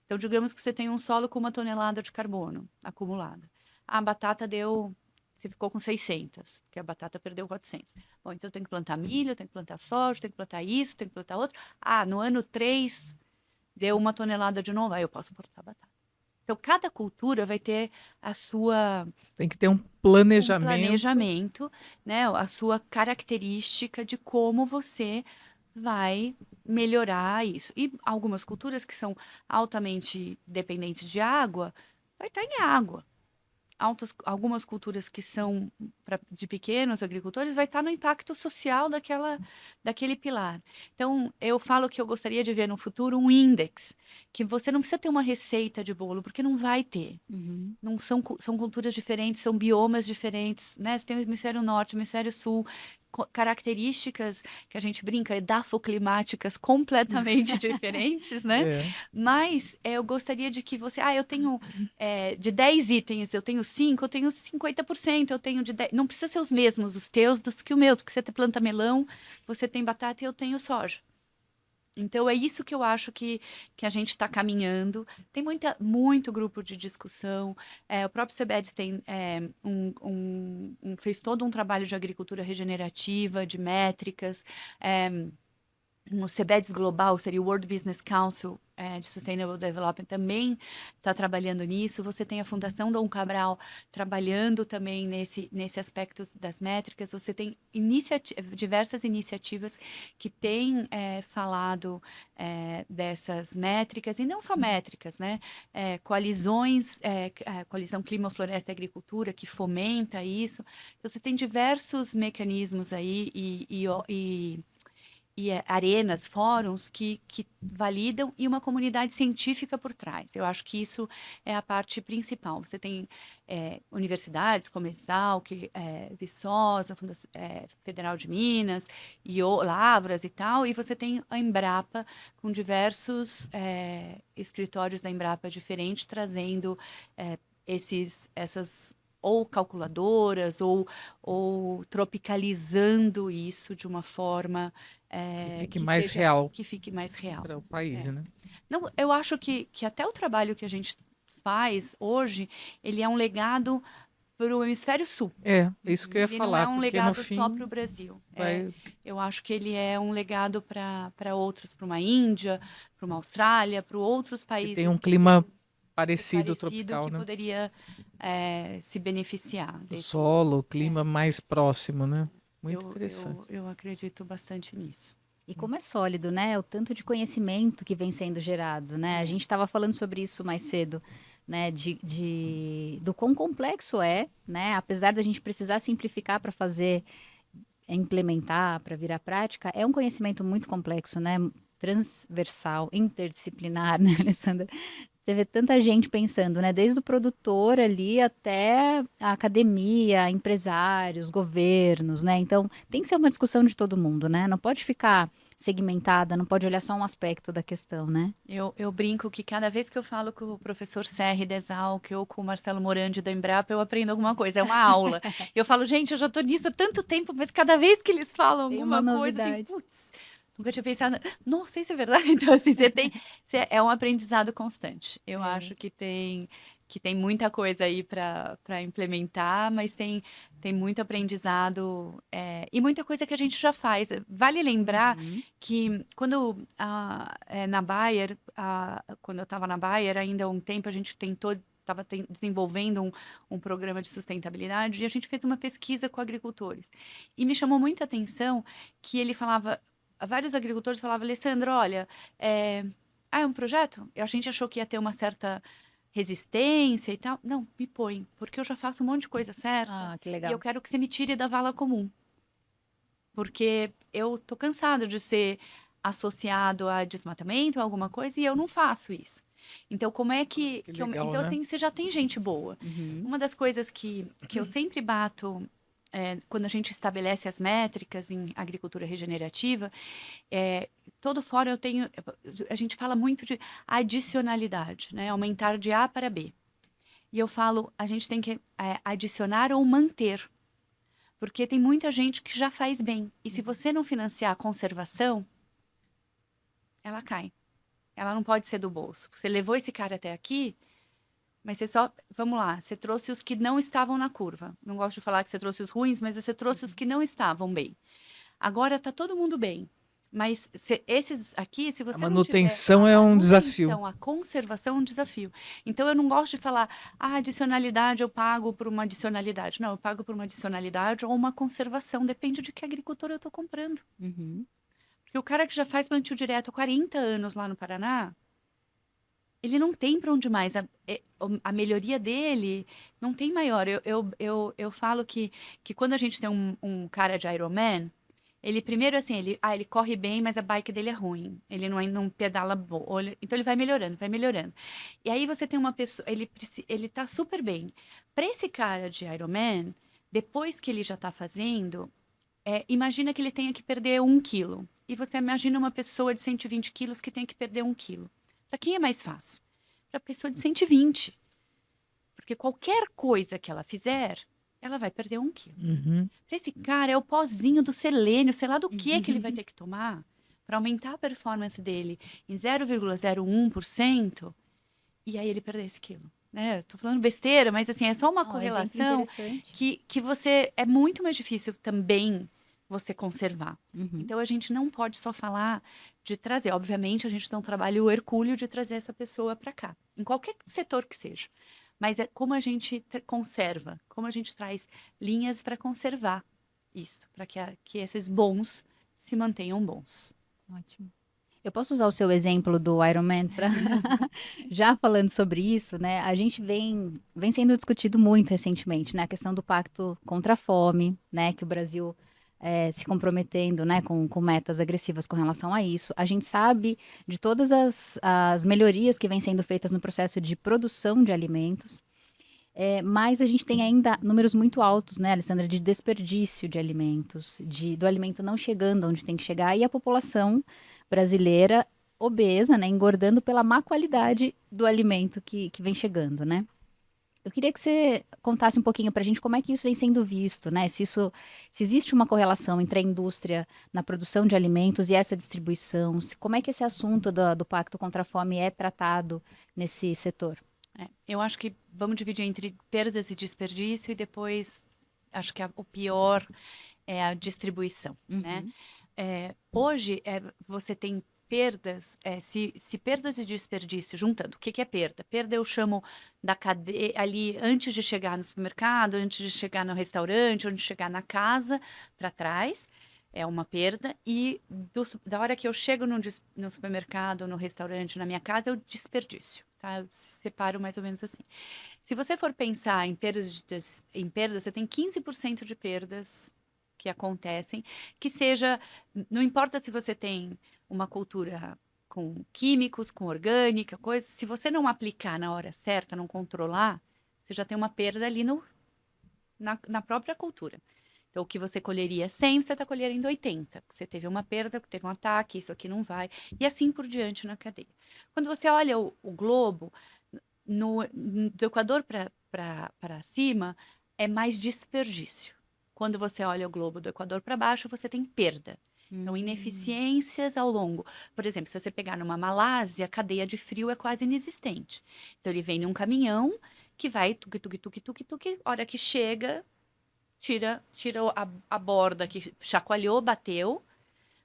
Speaker 3: Então, digamos que você tem um solo com 1 tonelada de carbono acumulada. A batata você ficou com 600, porque a batata perdeu 400. Bom, então tem que plantar milho, tem que plantar soja, tem que plantar isso, tem que plantar outro. No ano 3, deu 1 tonelada de novo, aí eu posso plantar batata. Então, cada cultura vai ter a sua...
Speaker 1: Tem que ter um
Speaker 3: planejamento, né? A sua característica de como você vai melhorar isso. E algumas culturas que são altamente dependentes de água, vai estar em água. Algumas culturas que são de pequenos agricultores, vai estar no impacto social daquele pilar. Então, eu falo que eu gostaria de ver no futuro um índex, que você não precisa ter uma receita de bolo, porque não vai ter. Não são culturas diferentes, são biomas diferentes, né? Você tem o hemisfério norte, o hemisfério sul, características que a gente brinca, edafoclimáticas completamente diferentes, né? Mas eu gostaria de que você... eu tenho de 10 itens, eu tenho 5, eu tenho 50%, eu tenho de 10... Não precisa ser os mesmos, os teus, dos que o meu, porque você planta melão, você tem batata e eu tenho soja. Então, é isso que eu acho que a gente está caminhando. Tem muito grupo de discussão. O próprio CBEDS fez todo um trabalho de agricultura regenerativa, de métricas. No CBEDS Global, seria o World Business Council de Sustainable Development, também está trabalhando nisso. Você tem a Fundação Dom Cabral trabalhando também nesse aspecto das métricas. Você tem diversas iniciativas que têm falado dessas métricas, e não só métricas, né? Coalizões, Coalizão Clima, Floresta e Agricultura, que fomenta isso. Então, você tem diversos mecanismos aí e arenas, fóruns que validam e uma comunidade científica por trás. Eu acho que isso é a parte principal. Você tem universidades como a Exalc, Viçosa, Federal de Minas, Lavras e tal, e você tem a Embrapa com diversos escritórios da Embrapa diferentes, trazendo essas ou calculadoras, ou tropicalizando isso de uma forma
Speaker 1: que fique mais real.
Speaker 3: Que fique mais real.
Speaker 1: Para o país, né?
Speaker 3: Não, eu acho que até o trabalho que a gente faz hoje, ele é um legado para o hemisfério sul.
Speaker 1: Isso que eu ia falar.
Speaker 3: Não é um legado só para o Brasil. Eu acho que ele é um legado para outros, para uma Índia, para uma Austrália, para outros países.
Speaker 1: Que tem um clima parecido tropical,
Speaker 3: que poderia se beneficiar.
Speaker 1: O solo, o clima mais próximo, né? Muito interessante.
Speaker 3: Eu acredito bastante nisso.
Speaker 2: E como é sólido, né? O tanto de conhecimento que vem sendo gerado, né? A gente estava falando sobre isso mais cedo, né? Do quão complexo né? Apesar da gente precisar simplificar para implementar, para virar prática, é um conhecimento muito complexo, né? Transversal, interdisciplinar, né, Alessandra? Você vê tanta gente pensando, né? Desde o produtor ali até a academia, empresários, governos, né? Então, tem que ser uma discussão de todo mundo, né? Não pode ficar segmentada, não pode olhar só um aspecto da questão, né?
Speaker 3: Eu brinco que cada vez que eu falo com o professor Serri da Exalc ou com o Marcelo Morandi da Embrapa, eu aprendo alguma coisa, é uma aula. Eu falo, gente, eu já tô nisso há tanto tempo, mas cada vez que eles falam
Speaker 2: Tem uma
Speaker 3: alguma coisa, eu tenho,
Speaker 2: novidade.
Speaker 3: putz, nunca tinha pensado, nossa, isso é verdade. Então, assim, é um aprendizado constante. Eu acho que tem muita coisa aí para implementar, mas tem muito aprendizado e muita coisa que a gente já faz. Vale lembrar
Speaker 2: Uhum.
Speaker 3: que quando na Bayer, quando eu estava na Bayer, ainda há um tempo a gente estava desenvolvendo um programa de sustentabilidade e a gente fez uma pesquisa com agricultores. E me chamou muita atenção que ele falava, vários agricultores falavam, Alessandro, olha, é um projeto? A gente achou que ia ter uma certa resistência e tal. Não, me põe, porque eu já faço um monte de coisa certa
Speaker 2: Ah, que
Speaker 3: e eu
Speaker 2: legal.
Speaker 3: quero que você me tire da vala comum. Porque eu tô cansado de ser associado a desmatamento, a alguma coisa, e eu não faço isso. Então, como é
Speaker 1: Que legal,
Speaker 3: Então,
Speaker 1: né?
Speaker 3: assim, você já tem gente boa.
Speaker 2: Uhum.
Speaker 3: Uma das coisas que eu sempre bato quando a gente estabelece as métricas em agricultura regenerativa, todo fórum a gente fala muito de adicionalidade, né? Aumentar de A para B. E eu falo, a gente tem que adicionar ou manter. Porque tem muita gente que já faz bem. E se você não financiar a conservação, ela cai. Ela não pode ser do bolso. Você levou esse cara até aqui, mas você só. Vamos lá, você trouxe os que não estavam na curva. Não gosto de falar que você trouxe os ruins, mas você trouxe os que não estavam bem. Agora está todo mundo bem. Mas esses aqui, se
Speaker 1: A
Speaker 3: você não tiver
Speaker 1: manutenção é
Speaker 3: a
Speaker 1: um desafio.
Speaker 3: manutenção, a conservação é um desafio. Então eu não gosto de falar, adicionalidade eu pago por uma adicionalidade. Não, eu pago por uma adicionalidade ou uma conservação, depende de que agricultor eu estou comprando.
Speaker 2: Uhum.
Speaker 3: Porque o cara que já faz plantio direto há 40 anos lá no Paraná, ele não tem para onde mais. A melhoria dele não tem maior. Eu falo que quando a gente tem um cara de Ironman, ele primeiro assim, ele corre bem, mas a bike dele é ruim. Ele não pedala então ele vai melhorando, vai melhorando. E aí você tem uma pessoa, ele tá super bem. Para esse cara de Ironman, depois que ele já tá fazendo, imagina que ele tenha que perder 1 quilo. E você imagina uma pessoa de 120 quilos que tem que perder 1 quilo. Para quem é mais fácil? Para a pessoa de 120. Porque qualquer coisa que ela fizer, ela vai perder 1 quilo.
Speaker 1: Uhum.
Speaker 3: Para esse cara, é o pozinho do selênio, sei lá do que ele vai ter que tomar para aumentar a performance dele em 0,01% e aí ele perder esse quilo. Né? Tô falando besteira, mas assim, é só uma
Speaker 2: Exemplo
Speaker 3: correlação
Speaker 2: interessante.
Speaker 3: que você é muito mais difícil também você conservar.
Speaker 2: Uhum.
Speaker 3: Então a gente não pode só falar de trazer. Obviamente, a gente tem um trabalho hercúleo de trazer essa pessoa para cá, em qualquer setor que seja. Mas é como a gente conserva, como a gente traz linhas para conservar isso, para que esses bons se mantenham bons.
Speaker 2: Ótimo. Eu posso usar o seu exemplo do Ironman para já falando sobre isso, né? A gente vem sendo discutido muito recentemente, né? A questão do pacto contra a fome, né? Que o Brasil se comprometendo, né? Com metas agressivas com relação a isso. A gente sabe de todas as melhorias que vêm sendo feitas no processo de produção de alimentos. Mas a gente tem ainda números muito altos, né, Alessandra, de desperdício de alimentos, do alimento não chegando onde tem que chegar, e a população brasileira obesa, né, engordando pela má qualidade do alimento que vem chegando, né? Eu queria que você contasse um pouquinho para a gente como é que isso vem sendo visto, né? Se existe uma correlação entre a indústria na produção de alimentos e essa distribuição, como é que esse assunto do Pacto contra a Fome é tratado nesse setor?
Speaker 3: Eu acho que vamos dividir entre perdas e desperdício e depois acho que o pior é a distribuição, né? Hoje você tem perdas, se perdas e desperdício juntando, o que é perda? Perda eu chamo da cadeia ali antes de chegar no supermercado, antes de chegar no restaurante, antes de chegar na casa, para trás, é uma perda. E da hora que eu chego no supermercado, no restaurante, na minha casa, é o desperdício. Tá? Eu separo mais ou menos assim. Se você for pensar em perdas, você tem 15% de perdas que acontecem, que seja, não importa se você tem uma cultura com químicos, com orgânica, coisa. Se você não aplicar na hora certa, não controlar, você já tem uma perda ali na própria cultura. Então, o que você colheria 100, você está colhendo 80. Você teve uma perda, teve um ataque, isso aqui não vai. E assim por diante na cadeia. Quando você olha o globo, do Equador para cima, é mais desperdício. Quando você olha o globo do Equador para baixo, você tem perda. São ineficiências ao longo. Por exemplo, se você pegar numa Malásia, a cadeia de frio é quase inexistente. Então, ele vem num caminhão que vai tuque, tuque, tuque, tuque, tuque. Hora que chega, tira a borda que chacoalhou, bateu,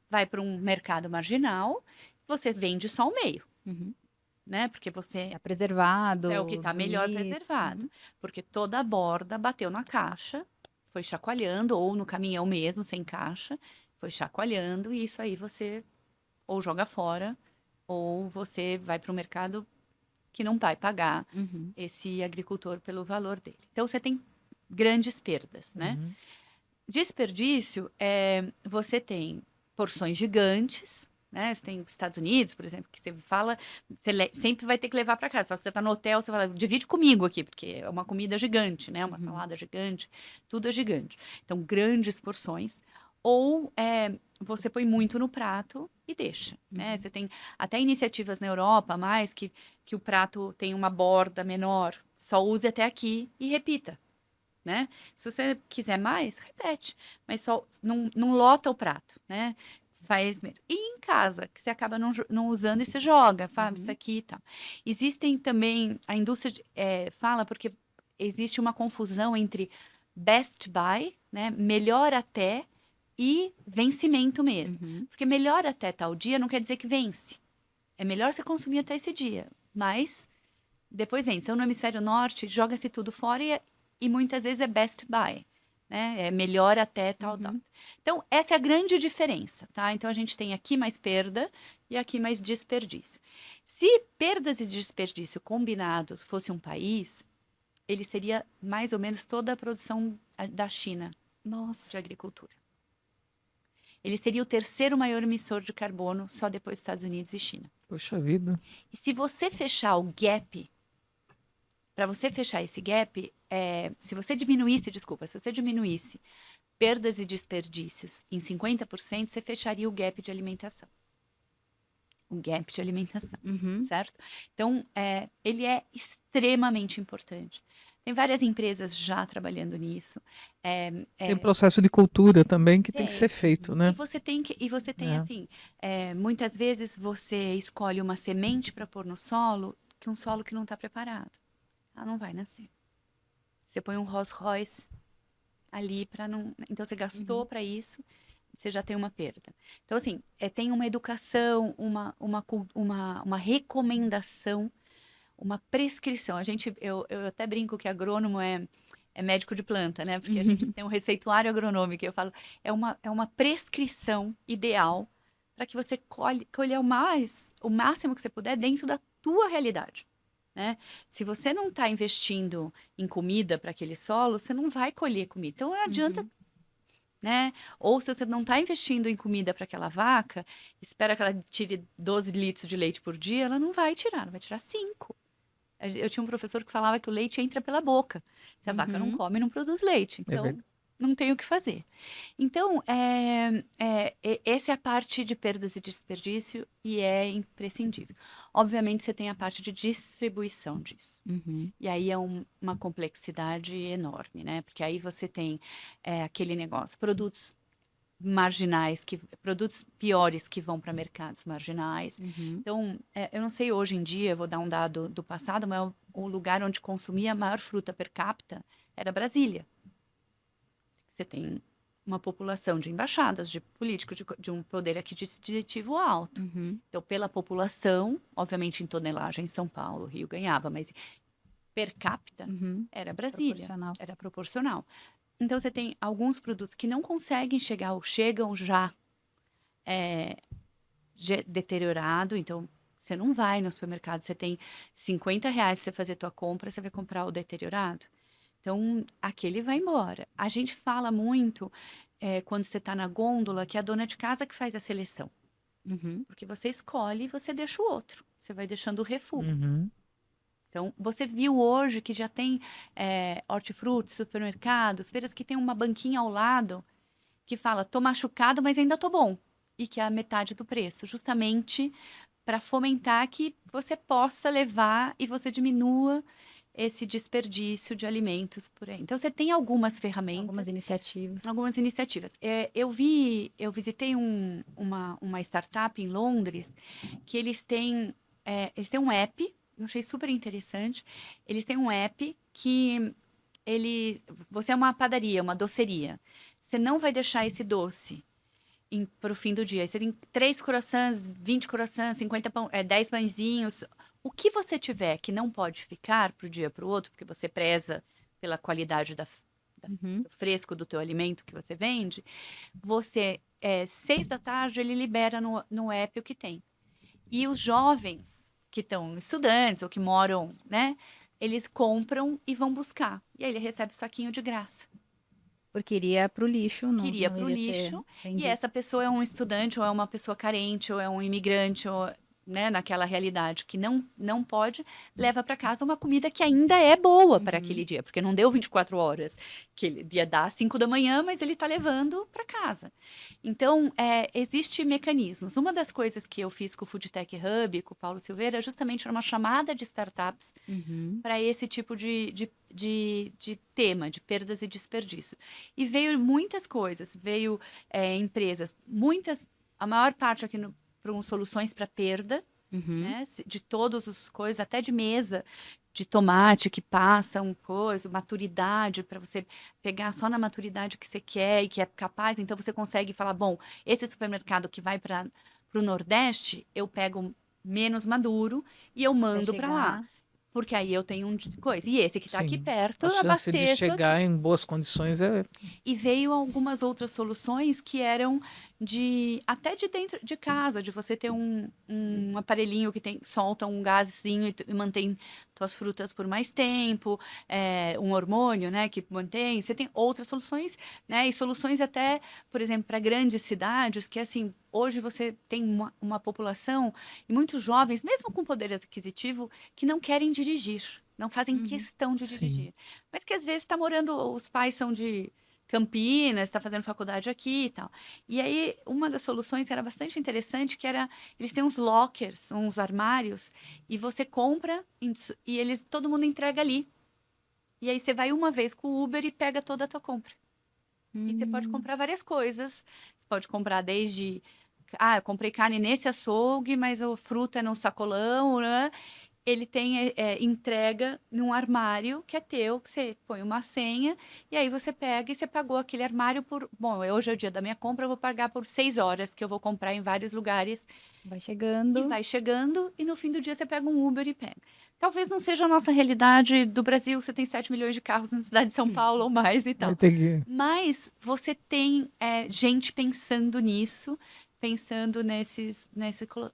Speaker 3: vai para um mercado marginal, você vende só o meio,
Speaker 2: Uhum.
Speaker 3: né? Porque você
Speaker 2: Tá preservado,
Speaker 3: é o que está melhor
Speaker 2: bonito.
Speaker 3: preservado. Porque toda a borda bateu na caixa, foi chacoalhando, ou no caminhão mesmo, sem caixa, foi chacoalhando, e isso aí você ou joga fora, ou você vai para o mercado que não vai pagar
Speaker 2: Uhum.
Speaker 3: esse agricultor pelo valor dele. Então, você tem grandes perdas, né?
Speaker 1: Uhum.
Speaker 3: Desperdício é você tem porções gigantes, né? Você tem Estados Unidos, por exemplo, que você fala, sempre vai ter que levar para casa. Só que você está no hotel, você fala, divide comigo aqui, porque é uma comida gigante, né? Uma salada gigante, tudo é gigante. Então, grandes porções. Ou você põe muito no prato e deixa, né? Você tem até iniciativas na Europa, mais que o prato tem uma borda menor, só use até aqui e repita. Né? Se você quiser mais, repete, mas só não lota o prato, né? Faz mesmo. E em casa, que você acaba não usando e você joga, fala, isso aqui e tal. Existem também, a indústria fala porque existe uma confusão entre best buy, né? Melhor até, e vencimento mesmo.
Speaker 2: Uhum.
Speaker 3: Porque melhor até tal dia não quer dizer que vence. É melhor você consumir até esse dia, mas depois vem. Então, no hemisfério norte, joga-se tudo fora e muitas vezes é best buy, né? É melhor até tal data. Então, essa é a grande diferença, tá? Então, a gente tem aqui mais perda e aqui mais desperdício. Se perdas e desperdício combinados fosse um país, ele seria mais ou menos toda a produção da China de
Speaker 2: Nossa.
Speaker 3: agricultura. Ele seria o terceiro maior emissor de carbono, só depois dos Estados Unidos e China.
Speaker 1: Poxa vida.
Speaker 3: E se você fechar o gap, para você fechar esse gap, se você diminuísse perdas e desperdícios em 50%, você fecharia o gap de alimentação. O gap de alimentação, certo? Então, ele é extremamente importante. Tem várias empresas já trabalhando nisso.
Speaker 1: Tem um processo de cultura também que tem que ser feito, né?
Speaker 3: E você tem assim, muitas vezes você escolhe uma semente para pôr no solo, que um solo que não está preparado. Ela não vai nascer. Você põe um Rolls Royce ali para não. Então você gastou para isso, você já tem uma perda. Então, assim, tem uma educação, uma recomendação, uma prescrição. Eu até brinco que agrônomo é médico de planta, né? Porque a gente tem um receituário agronômico, eu falo, é uma prescrição ideal para que você colha o máximo que você puder dentro da tua realidade. Né? Se você não está investindo em comida para aquele solo, você não vai colher comida. Então, não adianta, né? Ou se você não está investindo em comida para aquela vaca, espera que ela tire 12 litros de leite por dia, ela não vai tirar, ela vai tirar 5. Eu tinha um professor que falava que o leite entra pela boca. Se a vaca não come, não produz leite. Então, não tem o que fazer. Então, essa é a parte de perdas e desperdício e é imprescindível. Obviamente, você tem a parte de distribuição disso. E aí é uma complexidade enorme, né? Porque aí você tem aquele negócio, produtos marginais, produtos piores que vão para mercados marginais. Então, eu não sei hoje em dia, vou dar um dado do passado, mas o lugar onde consumia a maior fruta per capita era Brasília. Você tem uma população de embaixadas, de políticos, de um poder aquisitivo alto. Então, pela população, obviamente em tonelagem, São Paulo, Rio ganhava, mas per capita era Brasília, era proporcional. Então, você tem alguns produtos que não conseguem chegar ou chegam já deteriorado. Então, você não vai no supermercado, você tem R$50 para você fazer tua compra, você vai comprar o deteriorado. Então, aquele vai embora. A gente fala muito, quando você está na gôndola, que é a dona de casa que faz a seleção.
Speaker 2: Uhum.
Speaker 3: Porque você escolhe e você deixa o outro. Você vai deixando o refúgio.
Speaker 1: Uhum.
Speaker 3: Então, você viu hoje que já tem hortifruti, supermercados, feiras que tem uma banquinha ao lado que fala, tô machucado, mas ainda tô bom. E que é a metade do preço, justamente para fomentar que você possa levar e você diminua esse desperdício de alimentos por aí. Então, você tem algumas ferramentas,
Speaker 2: Algumas iniciativas.
Speaker 3: algumas iniciativas. Eu visitei uma startup em Londres que eles têm um app, eu achei super interessante. Eles têm um app que você é uma padaria, uma doceria. Você não vai deixar esse doce para o fim do dia. Aí você tem 3 croissants, 20 croissants, 50 pão, 10 pãezinhos. O que você tiver que não pode ficar para o dia para o outro, porque você preza pela qualidade
Speaker 2: Uhum.
Speaker 3: do fresco do teu alimento que você vende, você, 6 da tarde, ele libera no app o que tem. E os jovens que estão estudantes ou que moram, né? Eles compram e vão buscar. E aí ele recebe o saquinho de graça.
Speaker 2: Porque iria para o lixo, não,
Speaker 3: Queria
Speaker 2: não
Speaker 3: para o
Speaker 2: iria ser
Speaker 3: lixo. E
Speaker 2: vendido.
Speaker 3: essa pessoa é um estudante, ou é uma pessoa carente, ou é um imigrante, ou, né, naquela realidade que não pode, leva para casa uma comida que ainda é boa para aquele dia, porque não deu 24 horas, que ele ia dar às 5 da manhã, mas ele está levando para casa. Então, existem mecanismos. Uma das coisas que eu fiz com o Food Tech Hub, com o Paulo Silveira, justamente era uma chamada de startups
Speaker 2: Uhum.
Speaker 3: para esse tipo de tema, de perdas e desperdício. E veio muitas coisas, veio empresas, a maior parte aqui para soluções para perda,
Speaker 2: Uhum.
Speaker 3: né, de todas as coisas, até de mesa, de tomate que passa maturidade, para você pegar só na maturidade que você quer e que é capaz, então você consegue falar, bom, esse supermercado que vai para o Nordeste, eu pego menos maduro e eu
Speaker 2: Vai
Speaker 3: mando para lá.
Speaker 2: chegar.
Speaker 3: Porque aí eu tenho coisa. E esse que está aqui
Speaker 1: Sim.
Speaker 3: perto,
Speaker 1: A
Speaker 3: eu
Speaker 1: chance de
Speaker 3: abasteço aqui.
Speaker 1: chegar em boas condições é.
Speaker 3: E veio algumas outras soluções que eram até de dentro de casa, de você ter um aparelhinho que solta um gazinho e mantém suas frutas por mais tempo, um hormônio, né, que mantém. Você tem outras soluções, né, e soluções até, por exemplo, para grandes cidades, que assim, hoje você tem uma população e muitos jovens, mesmo com poder aquisitivo, que não querem dirigir, não fazem
Speaker 2: Uhum.
Speaker 3: questão de
Speaker 1: Sim.
Speaker 3: dirigir. Mas que às vezes está morando, os pais são de Campinas, está fazendo faculdade aqui e tal. E aí, uma das soluções era bastante interessante, que era, eles têm uns lockers, uns armários, e você compra e todo mundo entrega ali. E aí você vai uma vez com o Uber e pega toda a tua compra. E você pode comprar várias coisas. Você pode comprar desde, eu comprei carne nesse açougue, mas a fruta é no sacolão, né? Ele tem entrega num armário que é teu, que você põe uma senha, e aí você pega e você pagou aquele armário por. Bom, hoje é o dia da minha compra, eu vou pagar por 6 horas, que eu vou comprar em vários lugares.
Speaker 2: Vai
Speaker 3: E
Speaker 2: chegando.
Speaker 3: vai chegando, e no fim do dia você pega um Uber e pega. Talvez não seja a nossa realidade do Brasil, você tem 7 milhões de carros na cidade de São Paulo ou mais e
Speaker 1: Vai
Speaker 3: tal.
Speaker 1: ter que.
Speaker 3: Mas você tem gente pensando nisso, pensando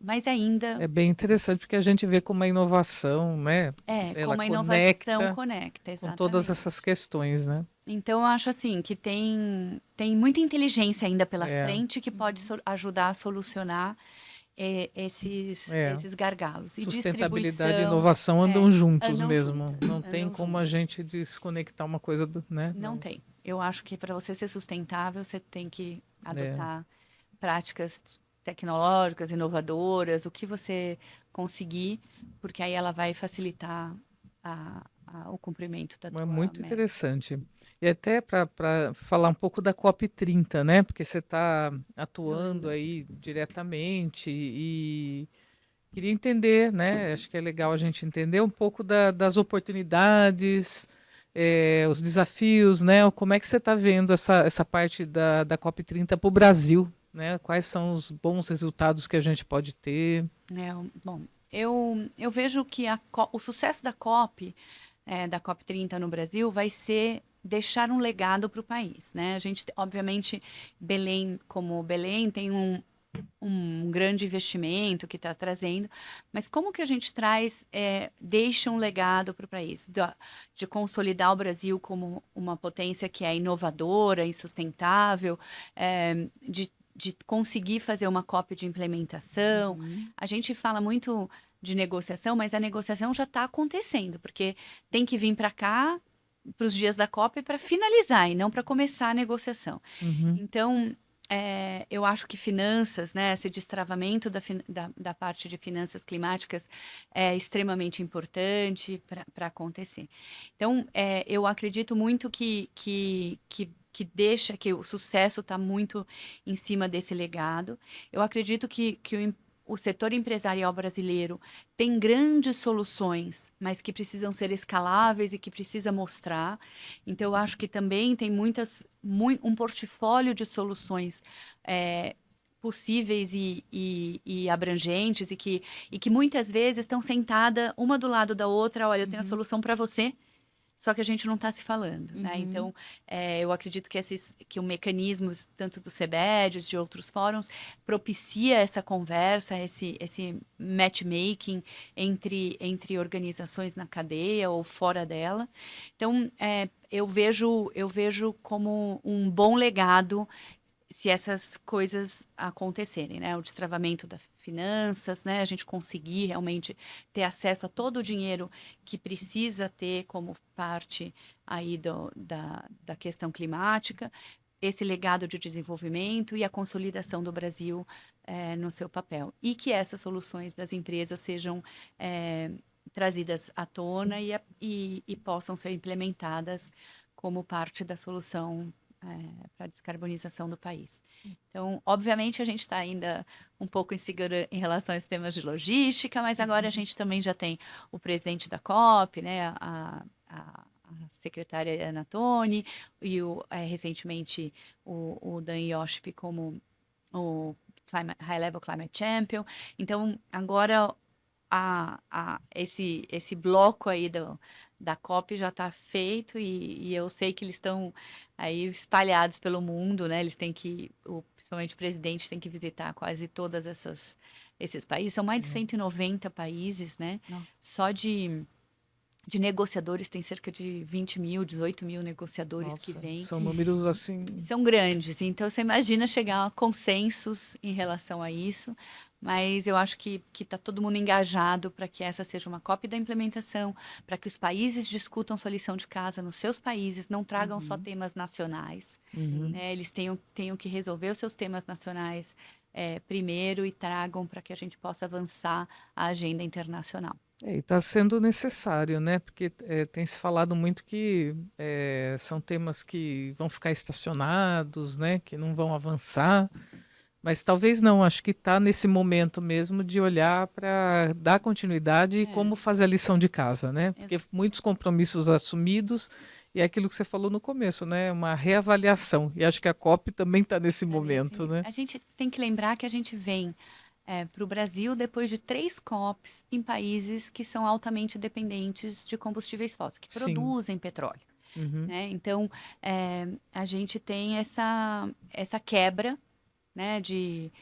Speaker 3: mas ainda.
Speaker 1: É bem interessante porque a gente vê como a inovação, né? Ela
Speaker 3: Como a inovação
Speaker 1: conecta
Speaker 3: conecta,
Speaker 1: com todas
Speaker 3: exatamente.
Speaker 1: essas questões, né?
Speaker 3: Então, eu acho assim que tem muita inteligência ainda pela
Speaker 1: É,
Speaker 3: frente que pode ajudar a solucionar
Speaker 1: é.
Speaker 3: esses gargalos. E
Speaker 1: Sustentabilidade e
Speaker 3: distribuição
Speaker 1: inovação andam juntos
Speaker 3: andam
Speaker 1: mesmo.
Speaker 3: juntas,
Speaker 1: Não tem
Speaker 3: andam
Speaker 1: como a
Speaker 3: juntas.
Speaker 1: gente desconectar uma coisa, né?
Speaker 3: Não tem. Eu acho que para você ser sustentável, você tem que
Speaker 1: É.
Speaker 3: adotar práticas tecnológicas, inovadoras, o que você conseguir, porque aí ela vai facilitar o cumprimento da
Speaker 1: É
Speaker 3: tua
Speaker 1: muito
Speaker 3: meta.
Speaker 1: interessante. E até para falar um pouco da COP30, né? Porque você está atuando aí diretamente e queria entender, né? Acho que é legal a gente entender um pouco das oportunidades, os desafios, né? Como é que você está vendo essa parte da COP30 para o Brasil, né? Quais são os bons resultados que a gente pode ter?
Speaker 3: Bom, eu vejo que o sucesso da COP30 no Brasil vai ser deixar um legado para o país, né? A gente, obviamente, como Belém tem um grande investimento que está trazendo, mas como que a gente deixa um legado para o país, de consolidar o Brasil como uma potência que é inovadora e sustentável, de de conseguir fazer uma COP de implementação.
Speaker 2: Uhum.
Speaker 3: A gente fala muito de negociação, mas a negociação já está acontecendo, porque tem que vir para cá, para os dias da COP, para finalizar e não para começar a negociação.
Speaker 1: Uhum.
Speaker 3: Então, eu acho que finanças, né, esse destravamento da parte de finanças climáticas é extremamente importante para acontecer. Então, eu acredito muito que deixa que o sucesso está muito em cima desse legado. Eu acredito que o setor empresarial brasileiro tem grandes soluções, mas que precisam ser escaláveis e que precisa mostrar. Então, eu acho que também tem um portfólio de soluções possíveis e abrangentes e que muitas vezes estão sentadas uma do lado da outra. Olha, eu tenho a solução para você. Só que a gente não está se falando, né? Então, eu acredito que o mecanismo, tanto do CBED, de outros fóruns, propicia essa conversa, esse matchmaking entre organizações na cadeia ou fora dela. Então, eu vejo como um bom legado se essas coisas acontecerem, né? O destravamento das finanças, né? A gente conseguir realmente ter acesso a todo o dinheiro que precisa ter como parte aí da questão climática, esse legado de desenvolvimento e a consolidação do Brasil no seu papel. E que essas soluções das empresas sejam trazidas à tona e possam ser implementadas como parte da solução para a descarbonização do país. Então, obviamente, a gente está ainda um pouco insegura em relação aos temas de logística, mas agora a gente também já tem o presidente da COP, né, a secretária Ana Toni, e recentemente o Dan Yoship como o High Level Climate Champion. Então, agora esse bloco aí da COP já está feito e eu sei que eles estão aí espalhados pelo mundo, né? Eles têm principalmente o presidente tem que visitar quase todas esses países. São mais de 190 países, né?
Speaker 2: Nossa.
Speaker 3: Só de negociadores tem cerca de 20 mil, 18 mil negociadores que
Speaker 1: Nossa,
Speaker 3: vêm.
Speaker 1: são números assim.
Speaker 3: São grandes, então você imagina chegar a consensos em relação a isso, mas eu acho que está todo mundo engajado para que essa seja uma cópia da implementação, para que os países discutam sua lição de casa nos seus países, não tragam só temas nacionais, né? Eles tenham que resolver os seus temas nacionais primeiro e tragam para que a gente possa avançar a agenda internacional.
Speaker 1: E está sendo necessário, né? Porque tem se falado muito que são temas que vão ficar estacionados, né? Que não vão avançar. Mas talvez não, acho que está nesse momento mesmo de olhar para dar continuidade e como fazer a lição de casa, né? Porque muitos compromissos assumidos e é aquilo que você falou no começo, né? Uma reavaliação. E acho que a COP também está nesse momento, né?
Speaker 3: A gente tem que lembrar que a gente vem para o Brasil depois de 3 COPs em países que são altamente dependentes de combustíveis fósseis, que produzem petróleo. Né? Então, a gente tem essa quebra, né, de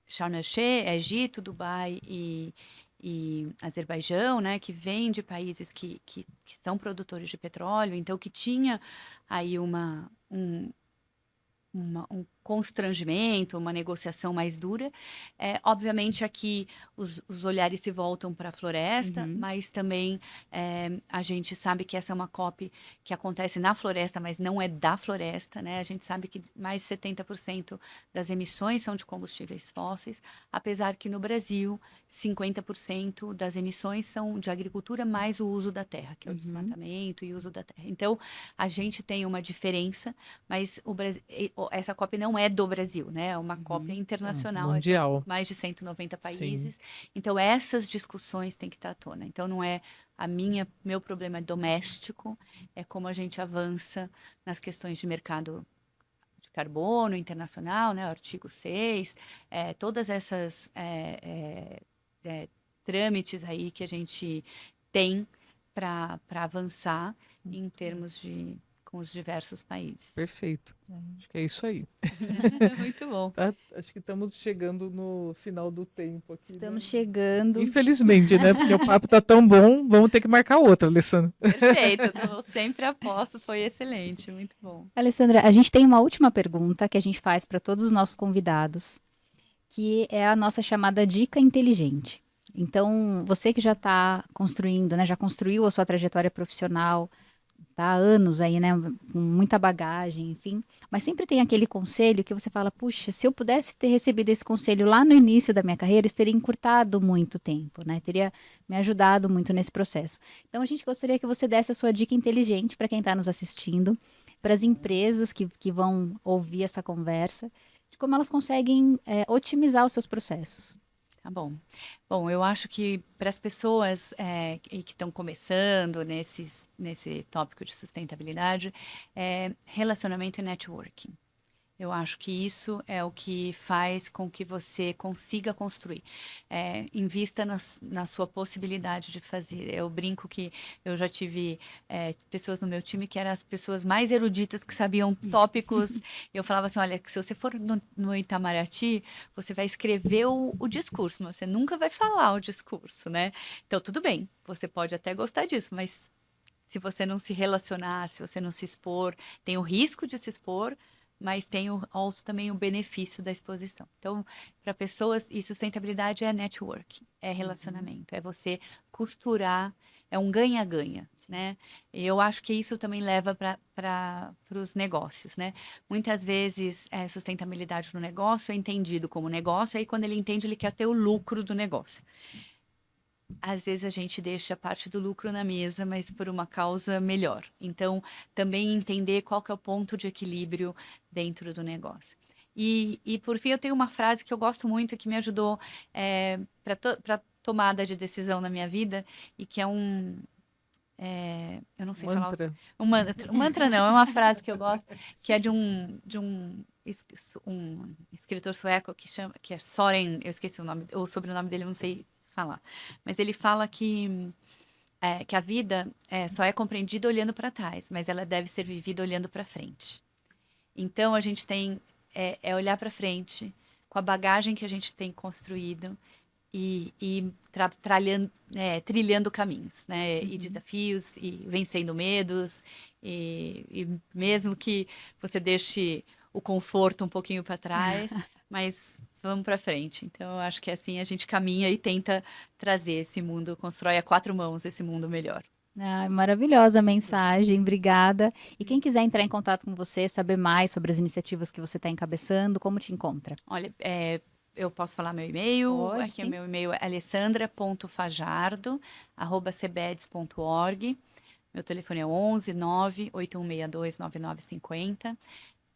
Speaker 3: Sharm el-Sheikh, Egito, Dubai e Azerbaijão, né, que vem de países que são produtores de petróleo, então que tinha aí um constrangimento, uma negociação mais dura. Obviamente aqui os olhares se voltam para a floresta, mas também a gente sabe que essa é uma COP que acontece na floresta, mas não é da floresta, né? A gente sabe que mais de 70% das emissões são de combustíveis fósseis, apesar que no Brasil 50% das emissões são de agricultura mais o uso da terra, que é o desmatamento e o uso da terra. Então, a gente tem uma diferença, mas essa COP não é do Brasil, né? É uma COP internacional,
Speaker 1: mundial.
Speaker 3: Mais de 190 países. Sim. Então, essas discussões têm que estar à tona. Então, não é meu problema doméstico, é como a gente avança nas questões de mercado de carbono internacional, né? O artigo 6, todas essas trâmites aí que a gente tem para avançar em termos de com os diversos países.
Speaker 1: Perfeito. Acho que é isso aí.
Speaker 3: Muito bom.
Speaker 1: Tá? Acho que estamos chegando no final do tempo aqui.
Speaker 2: Estamos
Speaker 1: né?
Speaker 2: chegando.
Speaker 1: Infelizmente, né? Porque o papo tá tão bom, vamos ter que marcar outra, Alessandra.
Speaker 3: Perfeito, eu sempre aposto, foi excelente, muito bom.
Speaker 2: Alessandra, a gente tem uma última pergunta que a gente faz para todos os nossos convidados, que é a nossa chamada dica inteligente. Então, você que já está construindo, né, já construiu a sua trajetória profissional, tá há anos aí, né, com muita bagagem, enfim, mas sempre tem aquele conselho que você fala, puxa, se eu pudesse ter recebido esse conselho lá no início da minha carreira, isso teria encurtado muito tempo, né, teria me ajudado muito nesse processo. Então, a gente gostaria que você desse a sua dica inteligente para quem está nos assistindo, para as empresas que vão ouvir essa conversa, de como elas conseguem otimizar os seus processos.
Speaker 3: Tá bom. Bom, eu acho que para as pessoas que estão começando nesse tópico de sustentabilidade, relacionamento e networking. Eu acho que isso é o que faz com que você consiga construir. Invista na sua possibilidade de fazer. Eu brinco que eu já tive pessoas no meu time que eram as pessoas mais eruditas, que sabiam tópicos. Eu falava assim, olha, se você for no Itamaraty, você vai escrever o discurso, mas você nunca vai falar o discurso, né? Então, tudo bem, você pode até gostar disso, mas se você não se relacionar, se você não se expor, tem o risco de se expor, mas tem também o benefício da exposição. Então, para pessoas, e sustentabilidade é network, é relacionamento, é você costurar, é um ganha-ganha, né? E eu acho que isso também leva para os negócios, né? Muitas vezes, sustentabilidade no negócio é entendido como negócio, aí quando ele entende, ele quer ter o lucro do negócio. Às vezes a gente deixa a parte do lucro na mesa, mas por uma causa melhor. Então, também entender qual que é o ponto de equilíbrio dentro do negócio. E por fim, eu tenho uma frase que eu gosto muito, que me ajudou para tomada de decisão na minha vida, e que é eu não sei falar... Um mantra não, é uma frase que eu gosto, que é de um escritor sueco que é Soren, eu esqueci o sobrenome dele, eu não sei falar. Mas ele fala que a vida só é compreendida olhando para trás, mas ela deve ser vivida olhando para frente. Então, a gente tem olhar para frente, com a bagagem que a gente tem construído e trilhando caminhos, né? E desafios, e vencendo medos, e mesmo que você deixe o conforto um pouquinho para trás, mas vamos para frente. Então, eu acho que assim a gente caminha e tenta trazer esse mundo, constrói a 4 mãos esse mundo melhor.
Speaker 2: Maravilhosa mensagem, obrigada. E quem quiser entrar em contato com você, saber mais sobre as iniciativas que você está encabeçando, como te encontra?
Speaker 3: Olha, eu posso falar meu e-mail?
Speaker 2: Pode,
Speaker 3: aqui
Speaker 2: sim.
Speaker 3: O meu e-mail é alessandra.fajardo@cebeds.org. Meu telefone é 11 98162 9950.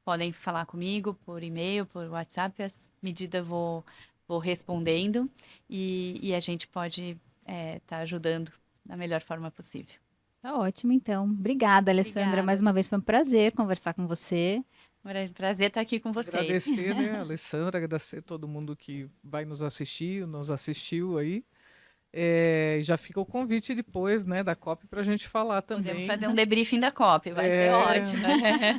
Speaker 3: Podem falar comigo por e-mail, por WhatsApp, à medida eu vou respondendo, e a gente pode estar ajudando da melhor forma possível.
Speaker 2: Tá ótimo, então. Obrigada, Alessandra.
Speaker 3: Obrigada.
Speaker 2: Mais uma vez foi um prazer conversar com você.
Speaker 3: Prazer estar aqui com vocês.
Speaker 1: Agradecer, né, Alessandra, agradecer a todo mundo que vai nos assistiu aí. Já fica o convite depois, né, da COP para a gente falar também.
Speaker 3: Podemos fazer um debriefing da COP, vai ser ótimo.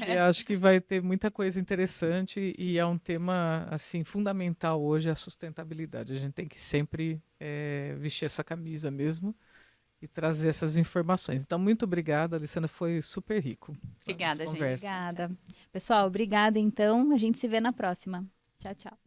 Speaker 1: Eu acho que vai ter muita coisa interessante. Sim. E é um tema assim fundamental hoje, a sustentabilidade. A gente tem que sempre vestir essa camisa mesmo e trazer essas informações. Então, muito obrigada, Alessandra, foi super rico.
Speaker 3: Obrigada, gente.
Speaker 2: Obrigada. Pessoal, obrigada então. A gente se vê na próxima. Tchau, tchau.